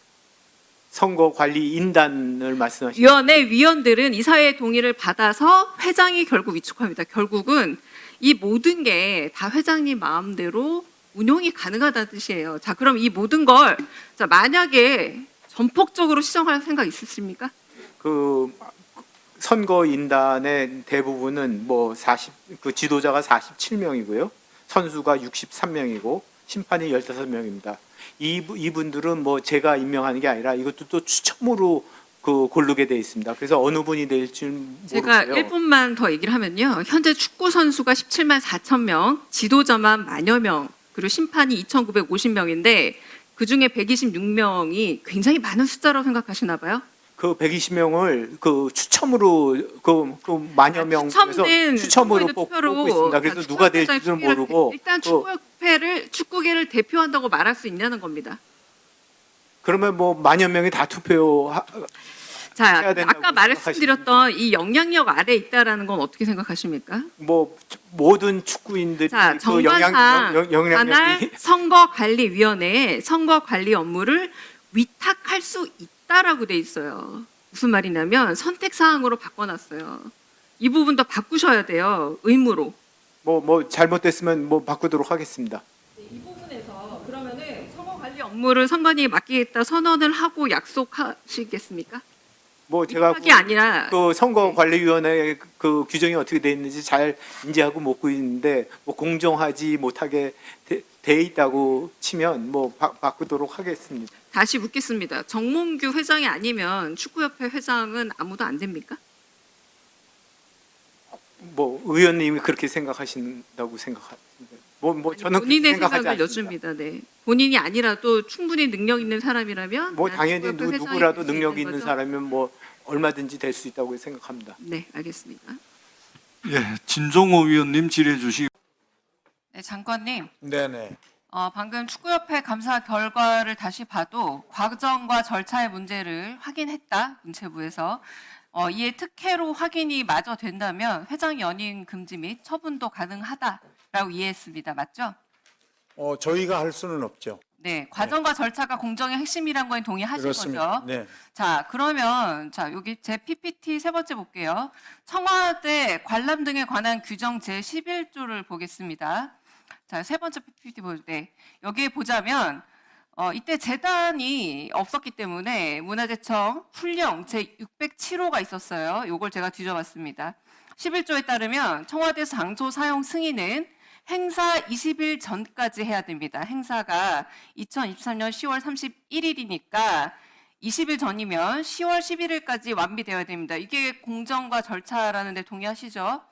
[SPEAKER 5] 선거관리인단을 말씀하시는.
[SPEAKER 1] 위원회 위원들은 이사회의 동의를 받아서 회장이 결국 위촉합니다. 결국은 이 모든 게 다 회장님 마음대로 운용이 가능하다는 뜻이에요. 자, 그럼 이 모든 걸 자, 만약에 전폭적으로 시정할 생각 있으십니까?
[SPEAKER 5] 그 선거인단의 대부분은 그 지도자가 47명이고요. 선수가 63명이고 심판이 15명입니다. 이분들은 제가 임명하는 게 아니라 이것도 또 추첨으로 고르게 돼 있습니다. 그래서 어느 분이 될지 모르고요.
[SPEAKER 1] 제가 1분만 더 얘기를 하면요. 현재 축구 선수가 17만 4천 명, 지도자만 만여 명, 그리고 심판이 2,950명인데 그 중에 126명이 굉장히 많은 숫자라고 생각하시나 봐요.
[SPEAKER 5] 그 120명을 추첨으로 만여 명 중에서 추첨으로 뽑고 있습니다. 그래서 누가 될지는 모르고
[SPEAKER 1] 일단 축구계를 대표한다고 말할 수 있냐는 겁니다.
[SPEAKER 5] 그러면 만여 명이 다 투표
[SPEAKER 1] 자,
[SPEAKER 5] 해야 된다고
[SPEAKER 1] 아까 말씀드렸던 이 영향력 아래 있다라는 건 어떻게 생각하십니까?
[SPEAKER 5] 모든 축구인들이
[SPEAKER 1] 자, 정관상 관할
[SPEAKER 5] 영향력이
[SPEAKER 1] 선거관리위원회에 선거관리 업무를 위탁할 수 있다라고 돼 있어요. 무슨 말이냐면 선택 사항으로 바꿔놨어요. 이 부분도 바꾸셔야 돼요. 의무로.
[SPEAKER 5] 잘못됐으면 바꾸도록 하겠습니다.
[SPEAKER 1] 이 부분에서 그러면은 선거관리 업무를 선관위에 맡기겠다 선언을 하고 약속하시겠습니까?
[SPEAKER 5] 제가
[SPEAKER 1] 게 아니라
[SPEAKER 5] 선거관리위원회 그 규정이 어떻게 돼 있는지 잘 인지하고 묻고 있는데 공정하지 못하게 돼 있다고 치면 바꾸도록 하겠습니다.
[SPEAKER 1] 다시 묻겠습니다. 정몽규 회장이 아니면 축구협회 회장은 아무도 안 됩니까?
[SPEAKER 5] 의원님이 그렇게 생각하신다고 생각합니다. 저는
[SPEAKER 1] 본인의
[SPEAKER 5] 생각하지
[SPEAKER 1] 생각을
[SPEAKER 5] 않습니다.
[SPEAKER 1] 여쭙니다. 네. 본인이 아니라도 충분히 능력 있는 사람이라면
[SPEAKER 5] 당연히
[SPEAKER 1] 축구협회 회장이
[SPEAKER 5] 누구라도
[SPEAKER 1] 될수
[SPEAKER 5] 능력
[SPEAKER 1] 있는
[SPEAKER 5] 있는
[SPEAKER 1] 거죠?
[SPEAKER 5] 사람이면 얼마든지 될 수 있다고 생각합니다.
[SPEAKER 1] 네, 알겠습니다.
[SPEAKER 7] 예, 진종호 위원님 질의해 주시기.
[SPEAKER 1] 네, 장관님.
[SPEAKER 9] 네네.
[SPEAKER 1] 방금 축구협회 감사 결과를 다시 봐도 과정과 절차의 문제를 확인했다, 문체부에서. 이에 특혜로 확인이 마저 된다면 회장 연임 금지 및 처분도 가능하다라고 이해했습니다. 맞죠?
[SPEAKER 9] 저희가 할 수는 없죠.
[SPEAKER 1] 네, 과정과 절차가 공정의 핵심이란 거에 동의하실
[SPEAKER 9] 그렇습니다.
[SPEAKER 1] 거죠?
[SPEAKER 9] 네.
[SPEAKER 1] 자, 그러면 여기 제 PPT 세 번째 볼게요. 청와대 관람 등에 관한 규정 제 11조를 보겠습니다. 자, 세 번째 PPT 볼 때 여기에 보자면 이때 재단이 없었기 때문에 문화재청 훈령 제 607호가 있었어요. 이걸 제가 뒤져봤습니다. 11조에 따르면 청와대 장소 사용 승인은 행사 20일 전까지 해야 됩니다. 행사가 2023년 10월 31일이니까 20일 전이면 10월 11일까지 완비되어야 됩니다. 이게 공정과 절차라는 데 동의하시죠?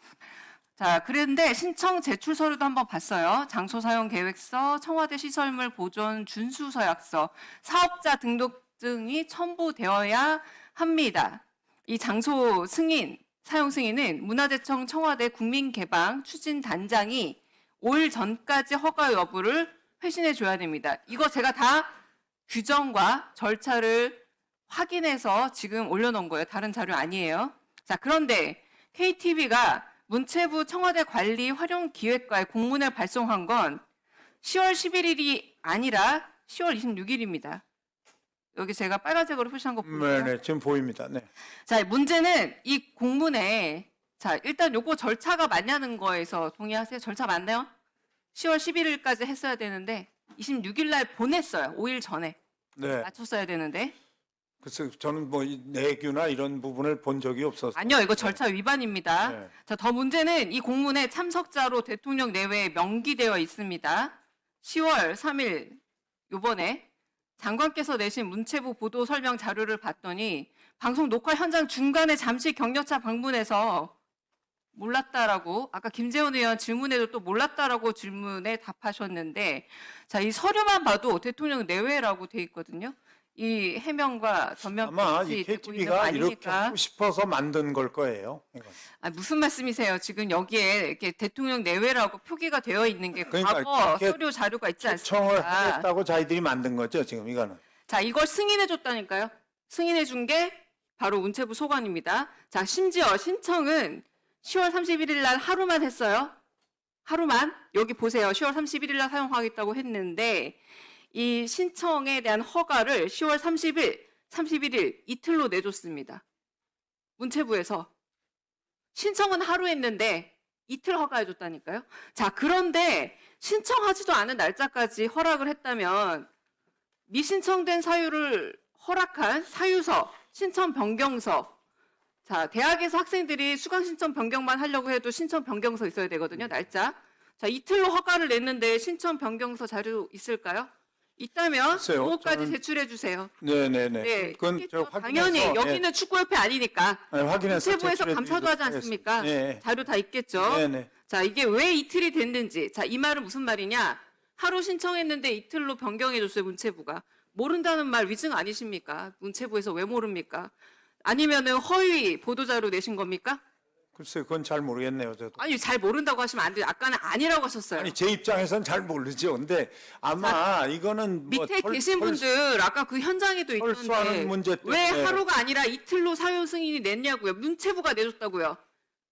[SPEAKER 1] 자, 그런데 신청 제출 서류도 한번 봤어요. 장소 사용 계획서, 청와대 시설물 보존 준수 서약서, 사업자 등록증이 첨부되어야 합니다. 이 장소 승인, 사용 승인은 문화재청 청와대 국민개방 추진단장이 5일 전까지 허가 여부를 회신해 줘야 됩니다. 이거 제가 다 규정과 절차를 확인해서 지금 올려놓은 거예요. 다른 자료 아니에요. 자, 그런데 KTV가 문체부 청와대 관리 활용 기획과에 공문을 발송한 건 10월 11일이 아니라 10월 26일입니다. 여기 제가 빨간색으로 표시한 거 보이세요?
[SPEAKER 9] 네네, 지금 보입니다. 네.
[SPEAKER 1] 자, 문제는 이 공문에 일단 요거 절차가 맞냐는 거에서 동의하세요? 절차 맞나요? 10월 11일까지 했어야 되는데 26일 날 보냈어요. 5일 전에.
[SPEAKER 9] 네.
[SPEAKER 1] 맞췄어야 되는데.
[SPEAKER 9] 글쎄 저는 뭐 이 내규나 이런 부분을 본 적이 없어서.
[SPEAKER 1] 아니요, 이거 절차 위반입니다.
[SPEAKER 9] 네.
[SPEAKER 1] 자, 더 문제는 이 공문에 참석자로 대통령 내외에 명기되어 있습니다. 10월 3일 요번에 장관께서 내신 문체부 보도 설명 자료를 봤더니 방송 녹화 현장 중간에 잠시 격려차 방문해서 몰랐다라고, 아까 김재원 의원 질문에도 또 몰랐다라고 질문에 답하셨는데, 자, 이 서류만 봐도 대통령 내외라고 돼 있거든요. 이 해명과 전면
[SPEAKER 9] 아마
[SPEAKER 1] 표시
[SPEAKER 9] 이
[SPEAKER 1] 되고 있는 거
[SPEAKER 9] KTV가 이렇게
[SPEAKER 1] 아니니까.
[SPEAKER 9] 하고 싶어서 만든 걸 거예요. 이건.
[SPEAKER 1] 아, 무슨 말씀이세요? 지금 여기에 이렇게 대통령 내외라고 표기가 되어 있는 게
[SPEAKER 9] 그러니까
[SPEAKER 1] 과거
[SPEAKER 9] 그렇게
[SPEAKER 1] 서류 자료가 있지
[SPEAKER 9] 초청을
[SPEAKER 1] 않습니까?
[SPEAKER 9] 하겠다고 자기들이 만든 거죠, 지금 이거는.
[SPEAKER 1] 자, 이걸 승인해 줬다니까요. 승인해 준 게 바로 문체부 소관입니다. 자, 심지어 신청은 10월 31일 날 하루만 했어요. 하루만. 여기 보세요. 10월 31일 날 사용하겠다고 했는데 이 신청에 대한 허가를 10월 31일 이틀로 내줬습니다. 문체부에서. 신청은 하루 했는데 이틀 허가해 줬다니까요. 자, 그런데 신청하지도 않은 날짜까지 허락을 했다면 미신청된 사유를 허락한 사유서, 신청 변경서. 자, 대학에서 학생들이 수강 신청 변경만 하려고 해도 신청 변경서 있어야 되거든요, 날짜. 자, 이틀로 허가를 냈는데 신청 변경서 자료 있을까요? 있다면
[SPEAKER 9] 글쎄요,
[SPEAKER 1] 그거까지
[SPEAKER 9] 저는-
[SPEAKER 1] 제출해 주세요.
[SPEAKER 9] 네네네.
[SPEAKER 1] 네,
[SPEAKER 9] 그건 저
[SPEAKER 1] 있겠죠.
[SPEAKER 9] 확인해서,
[SPEAKER 1] 당연히 여기는 축구협회 아니니까
[SPEAKER 9] 확인해서
[SPEAKER 1] 문체부에서
[SPEAKER 9] 제출해
[SPEAKER 1] 감사도 하지
[SPEAKER 9] 드리도록
[SPEAKER 1] 않습니까?
[SPEAKER 9] 하겠습니다. 네.
[SPEAKER 1] 자료 다 있겠죠.
[SPEAKER 9] 네네.
[SPEAKER 1] 자, 이게 왜 이틀이 됐는지. 자, 이 말은 무슨 말이냐? 하루 신청했는데 이틀로 변경해 줬어요, 문체부가. 모른다는 말 위증 아니십니까? 문체부에서 왜 모릅니까? 아니면은 허위 보도자료 내신 겁니까?
[SPEAKER 9] 글쎄 그건 잘 모르겠네요, 저도.
[SPEAKER 1] 아니, 잘 모른다고 하시면 안 돼요. 아까는 아니라고 하셨어요.
[SPEAKER 9] 아니 제 입장에선 잘 모르죠. 근데 아마 이거는 뭐
[SPEAKER 1] 밑에 계신 분들 아까 그 현장에도 있던데
[SPEAKER 9] 털수하는 문제 때문에.
[SPEAKER 1] 왜 하루가 아니라 이틀로 사유 승인이 냈냐고요. 문체부가 내줬다고요.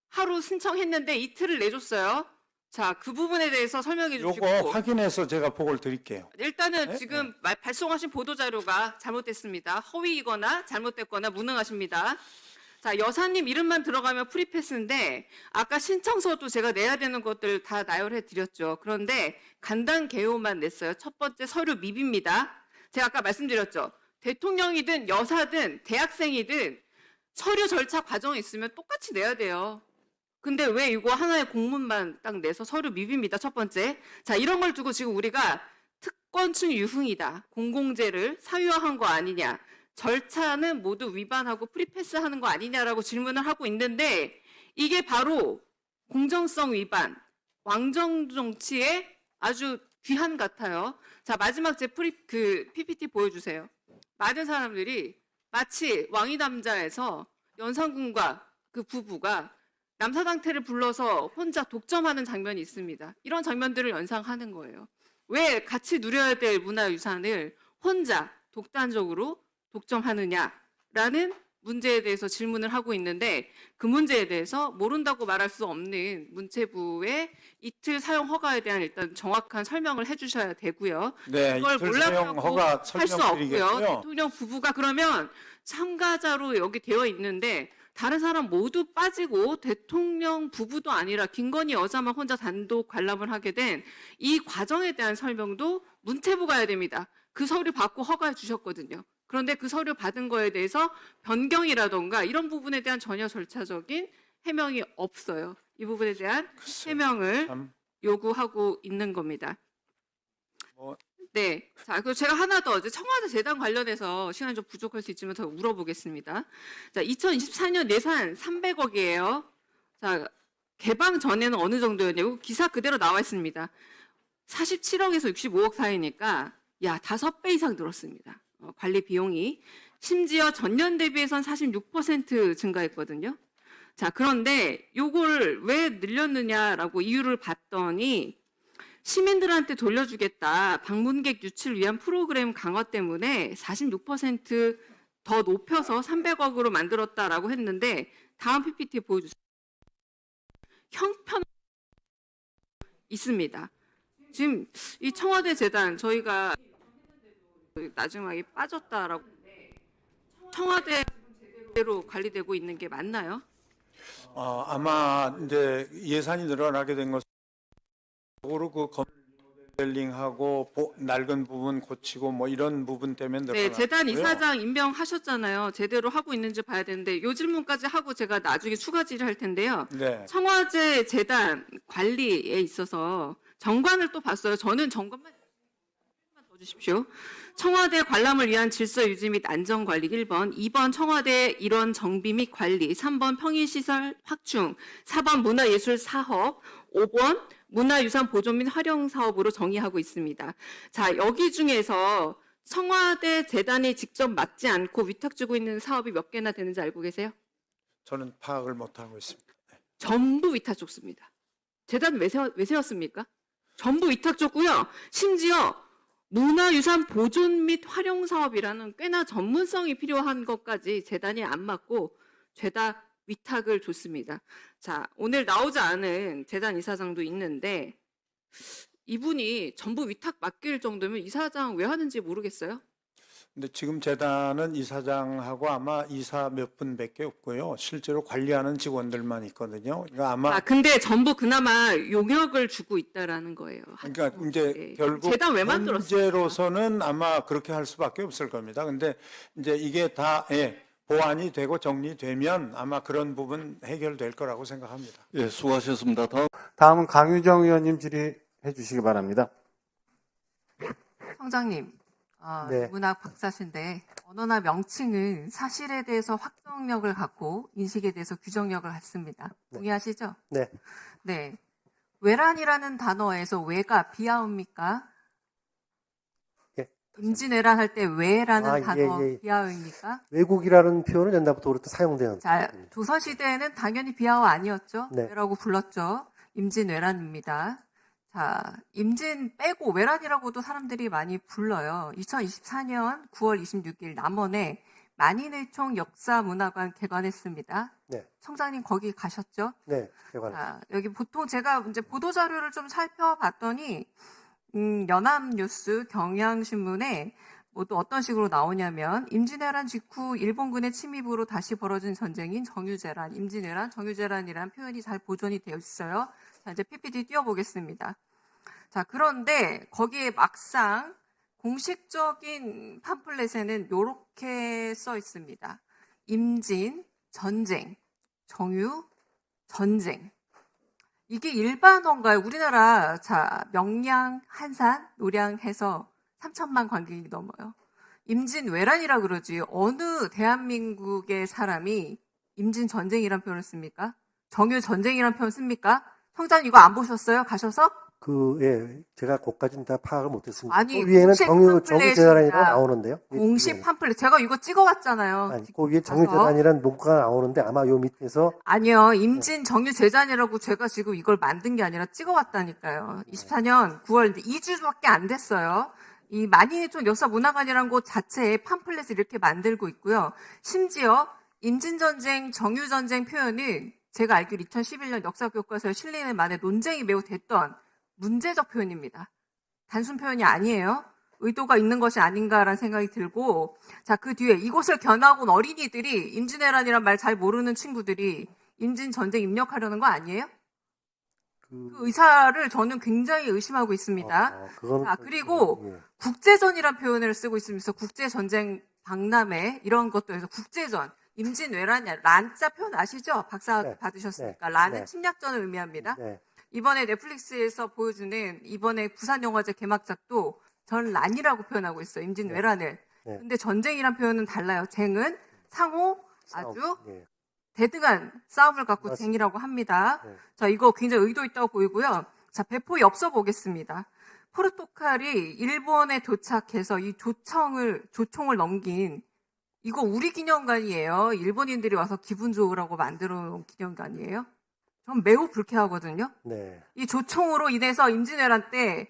[SPEAKER 1] 하루 신청했는데 이틀을 내줬어요. 자, 그 부분에 대해서 설명해 주시고.
[SPEAKER 9] 요거 확인해서 제가 보고를 드릴게요.
[SPEAKER 1] 일단은
[SPEAKER 9] 네?
[SPEAKER 1] 지금 발송하신 보도자료가 잘못됐습니다. 허위이거나 잘못됐거나 무능하십니다. 자, 여사님 이름만 들어가면 프리패스인데 아까 신청서도 제가 내야 되는 것들 다 나열해 드렸죠. 그런데 간단 개요만 냈어요. 첫 번째 서류 미비입니다. 제가 아까 말씀드렸죠. 대통령이든 여사든 대학생이든 서류 절차 과정이 있으면 똑같이 내야 돼요. 근데 왜 이거 하나의 공문만 딱 내서 서류 미비입니다. 첫 번째. 자, 이런 걸 두고 지금 우리가 특권층 유흥이다. 공공재를 사유화한 거 아니냐. 절차는 모두 위반하고 프리패스하는 거 아니냐라고 질문을 하고 있는데 이게 바로 공정성 위반, 왕정 정치의 아주 귀한 같아요. 자, 마지막 제 PPT 보여주세요. 많은 사람들이 마치 왕이남자에서 연산군과 그 부부가 남사당태를 불러서 혼자 독점하는 장면이 있습니다. 이런 장면들을 연상하는 거예요. 왜 같이 누려야 될 문화유산을 혼자 독단적으로 독점하느냐라는 문제에 대해서 질문을 하고 있는데 그 문제에 대해서 모른다고 말할 수 없는 문체부의 이틀 사용 허가에 대한 일단 정확한 설명을 해주셔야 되고요.
[SPEAKER 9] 네,
[SPEAKER 1] 이걸
[SPEAKER 9] 이틀 사용
[SPEAKER 1] 몰랐다고
[SPEAKER 9] 허가
[SPEAKER 1] 할 수 없고요.
[SPEAKER 9] 설명드리겠고요.
[SPEAKER 1] 대통령 부부가 그러면 참가자로 여기 되어 있는데 다른 사람 모두 빠지고 대통령 부부도 아니라 김건희 여사만 혼자 단독 관람을 하게 된 이 과정에 대한 설명도 문체부가 해야 됩니다. 그 서류 받고 허가해 주셨거든요. 그런데 그 서류 받은 거에 대해서 변경이라던가 이런 부분에 대한 전혀 절차적인 해명이 없어요. 이 부분에 대한 해명을
[SPEAKER 9] 참.
[SPEAKER 1] 요구하고 있는 겁니다.
[SPEAKER 9] 뭐.
[SPEAKER 1] 네. 자, 그리고 제가 하나 더, 이제 청와대 재단 관련해서 시간이 좀 부족할 수 있지만 더 물어보겠습니다. 자, 2024년 예산 300억이에요. 자, 개방 전에는 어느 정도였냐고 기사 그대로 나와 있습니다. 47억에서 65억 사이니까, 야, 5배 이상 늘었습니다. 관리 비용이. 심지어 전년 대비해선 46% 증가했거든요. 자, 그런데 요걸 왜 늘렸느냐라고 이유를 봤더니, 시민들한테 돌려주겠다. 방문객 유치를 위한 프로그램 강화 때문에 46% 더 높여서 300억으로 만들었다라고 했는데 다음 PPT 보여주세요. 형편 있습니다. 지금 이 청와대 재단 저희가 나중에 빠졌다라고 청와대로 관리되고 있는 게 맞나요?
[SPEAKER 9] 아마 이제 예산이 늘어나게 된 것으로 그 벨링하고 낡은 부분 고치고 뭐 이런 부분 때문에
[SPEAKER 1] 네,
[SPEAKER 9] 늘어났고요.
[SPEAKER 1] 재단 이사장 임명하셨잖아요. 제대로 하고 있는지 봐야 되는데 요 질문까지 하고 제가 나중에 추가 질의할 텐데요.
[SPEAKER 9] 네.
[SPEAKER 1] 청와대 재단 관리에 있어서 정관을 또 봤어요. 저는 정관만 더 주십시오. 청와대 관람을 위한 질서 유지 및 안전 관리 1번, 2번 청와대 일원 정비 및 관리, 3번 평일시설 확충, 4번 문화예술 사업, 5번 문화유산 보존 및 활용 사업으로 정의하고 있습니다. 자, 여기 중에서 청와대 재단이 직접 맡지 않고 위탁 주고 있는 사업이 몇 개나 되는지 알고 계세요?
[SPEAKER 9] 저는 파악을 못하고 있습니다.
[SPEAKER 1] 전부 위탁 줬습니다. 재단 왜 세웠습니까? 전부 위탁 줬고요. 심지어 문화유산 보존 및 활용 사업이라는 꽤나 전문성이 필요한 것까지 재단이 안 맡고 죄다 위탁을 줬습니다. 자, 오늘 나오지 않은 재단 이사장도 있는데 이분이 전부 위탁 맡길 정도면 이사장 왜 하는지 모르겠어요.
[SPEAKER 9] 근데 지금 재단은 이사장하고 아마 이사 몇 분밖에 없고요. 실제로 관리하는 직원들만 있거든요. 그러니까 아마
[SPEAKER 1] 근데 전부 그나마 용역을 주고 있다라는 거예요.
[SPEAKER 9] 그러니까 이제
[SPEAKER 1] 네.
[SPEAKER 9] 결국
[SPEAKER 1] 재단 왜 만들었어요?
[SPEAKER 9] 현재로서는 아마 그렇게 할 수밖에 없을 겁니다. 근데 이제 이게 다 보완이 되고 정리되면 아마 그런 부분 해결될 거라고 생각합니다.
[SPEAKER 7] 예, 수고하셨습니다.
[SPEAKER 10] 다음은 강유정 의원님 질의해 주시기 바랍니다.
[SPEAKER 11] 청장님,
[SPEAKER 10] 네.
[SPEAKER 11] 문학 박사신데 언어나 명칭은 사실에 대해서 확정력을 갖고 인식에 대해서 규정력을 갖습니다.
[SPEAKER 10] 네.
[SPEAKER 11] 동의하시죠?
[SPEAKER 10] 네.
[SPEAKER 11] 네. 외란이라는 단어에서 외가 비하음입니까?
[SPEAKER 10] 예.
[SPEAKER 11] 임진왜란 할 때 외라는 단어
[SPEAKER 10] 예.
[SPEAKER 11] 비하음입니까?
[SPEAKER 10] 외국이라는 표현은 옛날부터 사용되는.
[SPEAKER 11] 자, 조선시대에는 당연히 비하어 아니었죠.
[SPEAKER 10] 네.
[SPEAKER 11] 외라고 불렀죠. 임진왜란입니다. 자, 임진 빼고 외란이라고도 사람들이 많이 불러요. 2024년 9월 26일 남원에 만인의총 역사문화관 개관했습니다.
[SPEAKER 10] 네.
[SPEAKER 11] 청장님 거기 가셨죠?
[SPEAKER 10] 네. 개관.
[SPEAKER 11] 자, 여기 보통 제가 이제 보도자료를 좀 살펴봤더니, 연합뉴스, 경향신문에 또 어떤 식으로 나오냐면, 임진왜란 직후 일본군의 침입으로 다시 벌어진 전쟁인 정유재란, 임진왜란, 정유재란이라는 표현이 잘 보존이 되어 있어요. 자, 이제 PPT 띄워보겠습니다. 자, 그런데 거기에 막상 공식적인 팜플렛에는 이렇게 써 있습니다. 임진, 전쟁, 정유, 전쟁. 이게 일반어인가요? 우리나라, 자, 명량, 한산, 노량 해서 3천만 관객이 넘어요. 임진왜란이라 그러지. 어느 대한민국의 사람이 임진전쟁이란 표현을 씁니까? 정유전쟁이란 표현 씁니까? 청장님 이거 안 보셨어요? 가셔서?
[SPEAKER 10] 제가 그것까지는 다 파악을 못했습니다.
[SPEAKER 11] 아니,
[SPEAKER 10] 그 위에는
[SPEAKER 11] 공식
[SPEAKER 10] 정유재단이라고
[SPEAKER 11] 팜플렛입니다.
[SPEAKER 10] 나오는데요.
[SPEAKER 11] 공식 팜플렛. 제가 이거 찍어왔잖아요.
[SPEAKER 10] 아니, 그 위에 정유재단이라는 문구가 나오는데 아마 요 밑에서
[SPEAKER 11] 아니요. 임진 정유재단이라고 제가 지금 이걸 만든 게 아니라 찍어왔다니까요. 24년 9월 2주밖에 안 됐어요. 이 만인의총 역사문화관이라는 곳 자체에 팜플렛을 이렇게 만들고 있고요. 심지어 임진전쟁, 정유전쟁 표현은 제가 알기로 2011년 역사교과서에 실리는 만에 논쟁이 매우 됐던 문제적 표현입니다. 단순 표현이 아니에요. 의도가 있는 것이 아닌가라는 생각이 들고, 자, 그 뒤에 이곳을 견하고 온 어린이들이 임진왜란이란 말 잘 모르는 친구들이 임진전쟁 입력하려는 거 아니에요? 그 의사를 저는 굉장히 의심하고 있습니다. 자, 그리고 국제전이란 표현을 쓰고 있으면서 국제전쟁 박람회 이런 것도 해서 국제전, 임진왜란, 란자 표현 아시죠? 박사
[SPEAKER 10] 네.
[SPEAKER 11] 받으셨으니까.
[SPEAKER 10] 네.
[SPEAKER 11] 란은
[SPEAKER 10] 네.
[SPEAKER 11] 침략전을 의미합니다.
[SPEAKER 10] 네.
[SPEAKER 11] 이번에 넷플릭스에서 보여주는 이번에 부산영화제 개막작도 전 란이라고 표현하고 있어요. 임진왜란을.
[SPEAKER 10] 네.
[SPEAKER 11] 근데 전쟁이란 표현은 달라요. 쟁은 상호 아주
[SPEAKER 10] 예.
[SPEAKER 11] 대등한 싸움을 갖고
[SPEAKER 10] 맞습니다.
[SPEAKER 11] 쟁이라고 합니다.
[SPEAKER 10] 네.
[SPEAKER 11] 자, 이거 굉장히 의도 있다고 보이고요. 자, 배포 엽서 보겠습니다. 포르투갈이 일본에 도착해서 이 조총을 넘긴 이거 우리 기념관이에요. 일본인들이 와서 기분 좋으라고 만들어 놓은 기념관이에요. 전 매우 불쾌하거든요.
[SPEAKER 10] 네.
[SPEAKER 11] 이 조총으로 인해서 임진왜란 때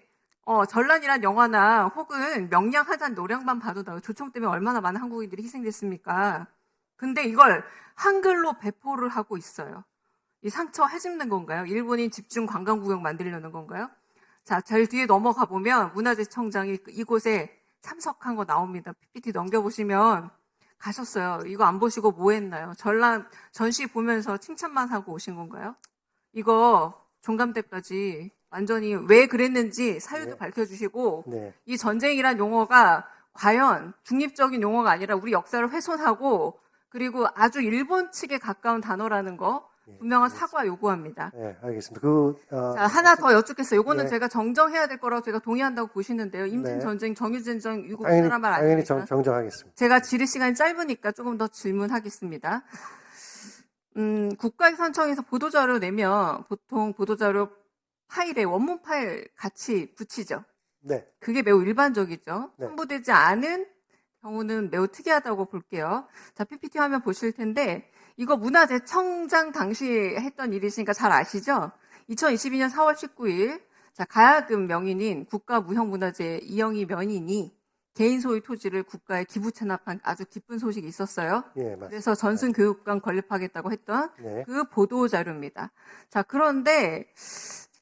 [SPEAKER 11] 전란이란 영화나 혹은 명량 한산 노량만 봐도 나요. 조총 때문에 얼마나 많은 한국인들이 희생됐습니까? 근데 이걸 한글로 배포를 하고 있어요. 이 상처 헤집는 건가요? 일본인 집중 관광구역 만들려는 건가요? 자, 제일 뒤에 넘어가 보면 문화재청장이 이곳에 참석한 거 나옵니다. PPT 넘겨보시면 가셨어요. 이거 안 보시고 뭐 했나요? 전시 보면서 칭찬만 하고 오신 건가요? 이거 종감 때까지 완전히 왜 그랬는지 사유도 밝혀주시고
[SPEAKER 10] 네.
[SPEAKER 11] 이 전쟁이란 용어가 과연 중립적인 용어가 아니라 우리 역사를 훼손하고 그리고 아주 일본 측에 가까운 단어라는 거 분명한 사과 요구합니다.
[SPEAKER 10] 네, 알겠습니다.
[SPEAKER 11] 자, 하나 더 여쭙겠어요. 이거는
[SPEAKER 10] 네.
[SPEAKER 11] 제가 정정해야 될 거라고 제가 동의한다고 보시는데요. 임진
[SPEAKER 10] 네.
[SPEAKER 11] 전쟁, 정유진 전쟁 이거
[SPEAKER 10] 당연히,
[SPEAKER 11] 우리나라 말
[SPEAKER 10] 당연히
[SPEAKER 11] 아닙니까?
[SPEAKER 10] 정정하겠습니다.
[SPEAKER 11] 제가 질의 시간이 짧으니까 조금 더 질문하겠습니다. 국가유산청에서 보도자료 내면 보통 보도자료 파일에 원문 파일 같이 붙이죠.
[SPEAKER 10] 네.
[SPEAKER 11] 그게 매우 일반적이죠.
[SPEAKER 10] 네.
[SPEAKER 11] 첨부되지 않은 경우는 매우 특이하다고 볼게요. 자, PPT 화면 보실 텐데 이거 문화재청장 당시에 했던 일이시니까 잘 아시죠? 2022년 4월 19일 자, 가야금 명인인 국가무형문화재 이영희 명인이 개인 소유 토지를 국가에 기부 체납한 아주 기쁜 소식이 있었어요.
[SPEAKER 10] 예, 맞습니다.
[SPEAKER 11] 그래서 전순 교육관 건립하겠다고 했던
[SPEAKER 10] 네.
[SPEAKER 11] 그 보도 자료입니다. 자, 그런데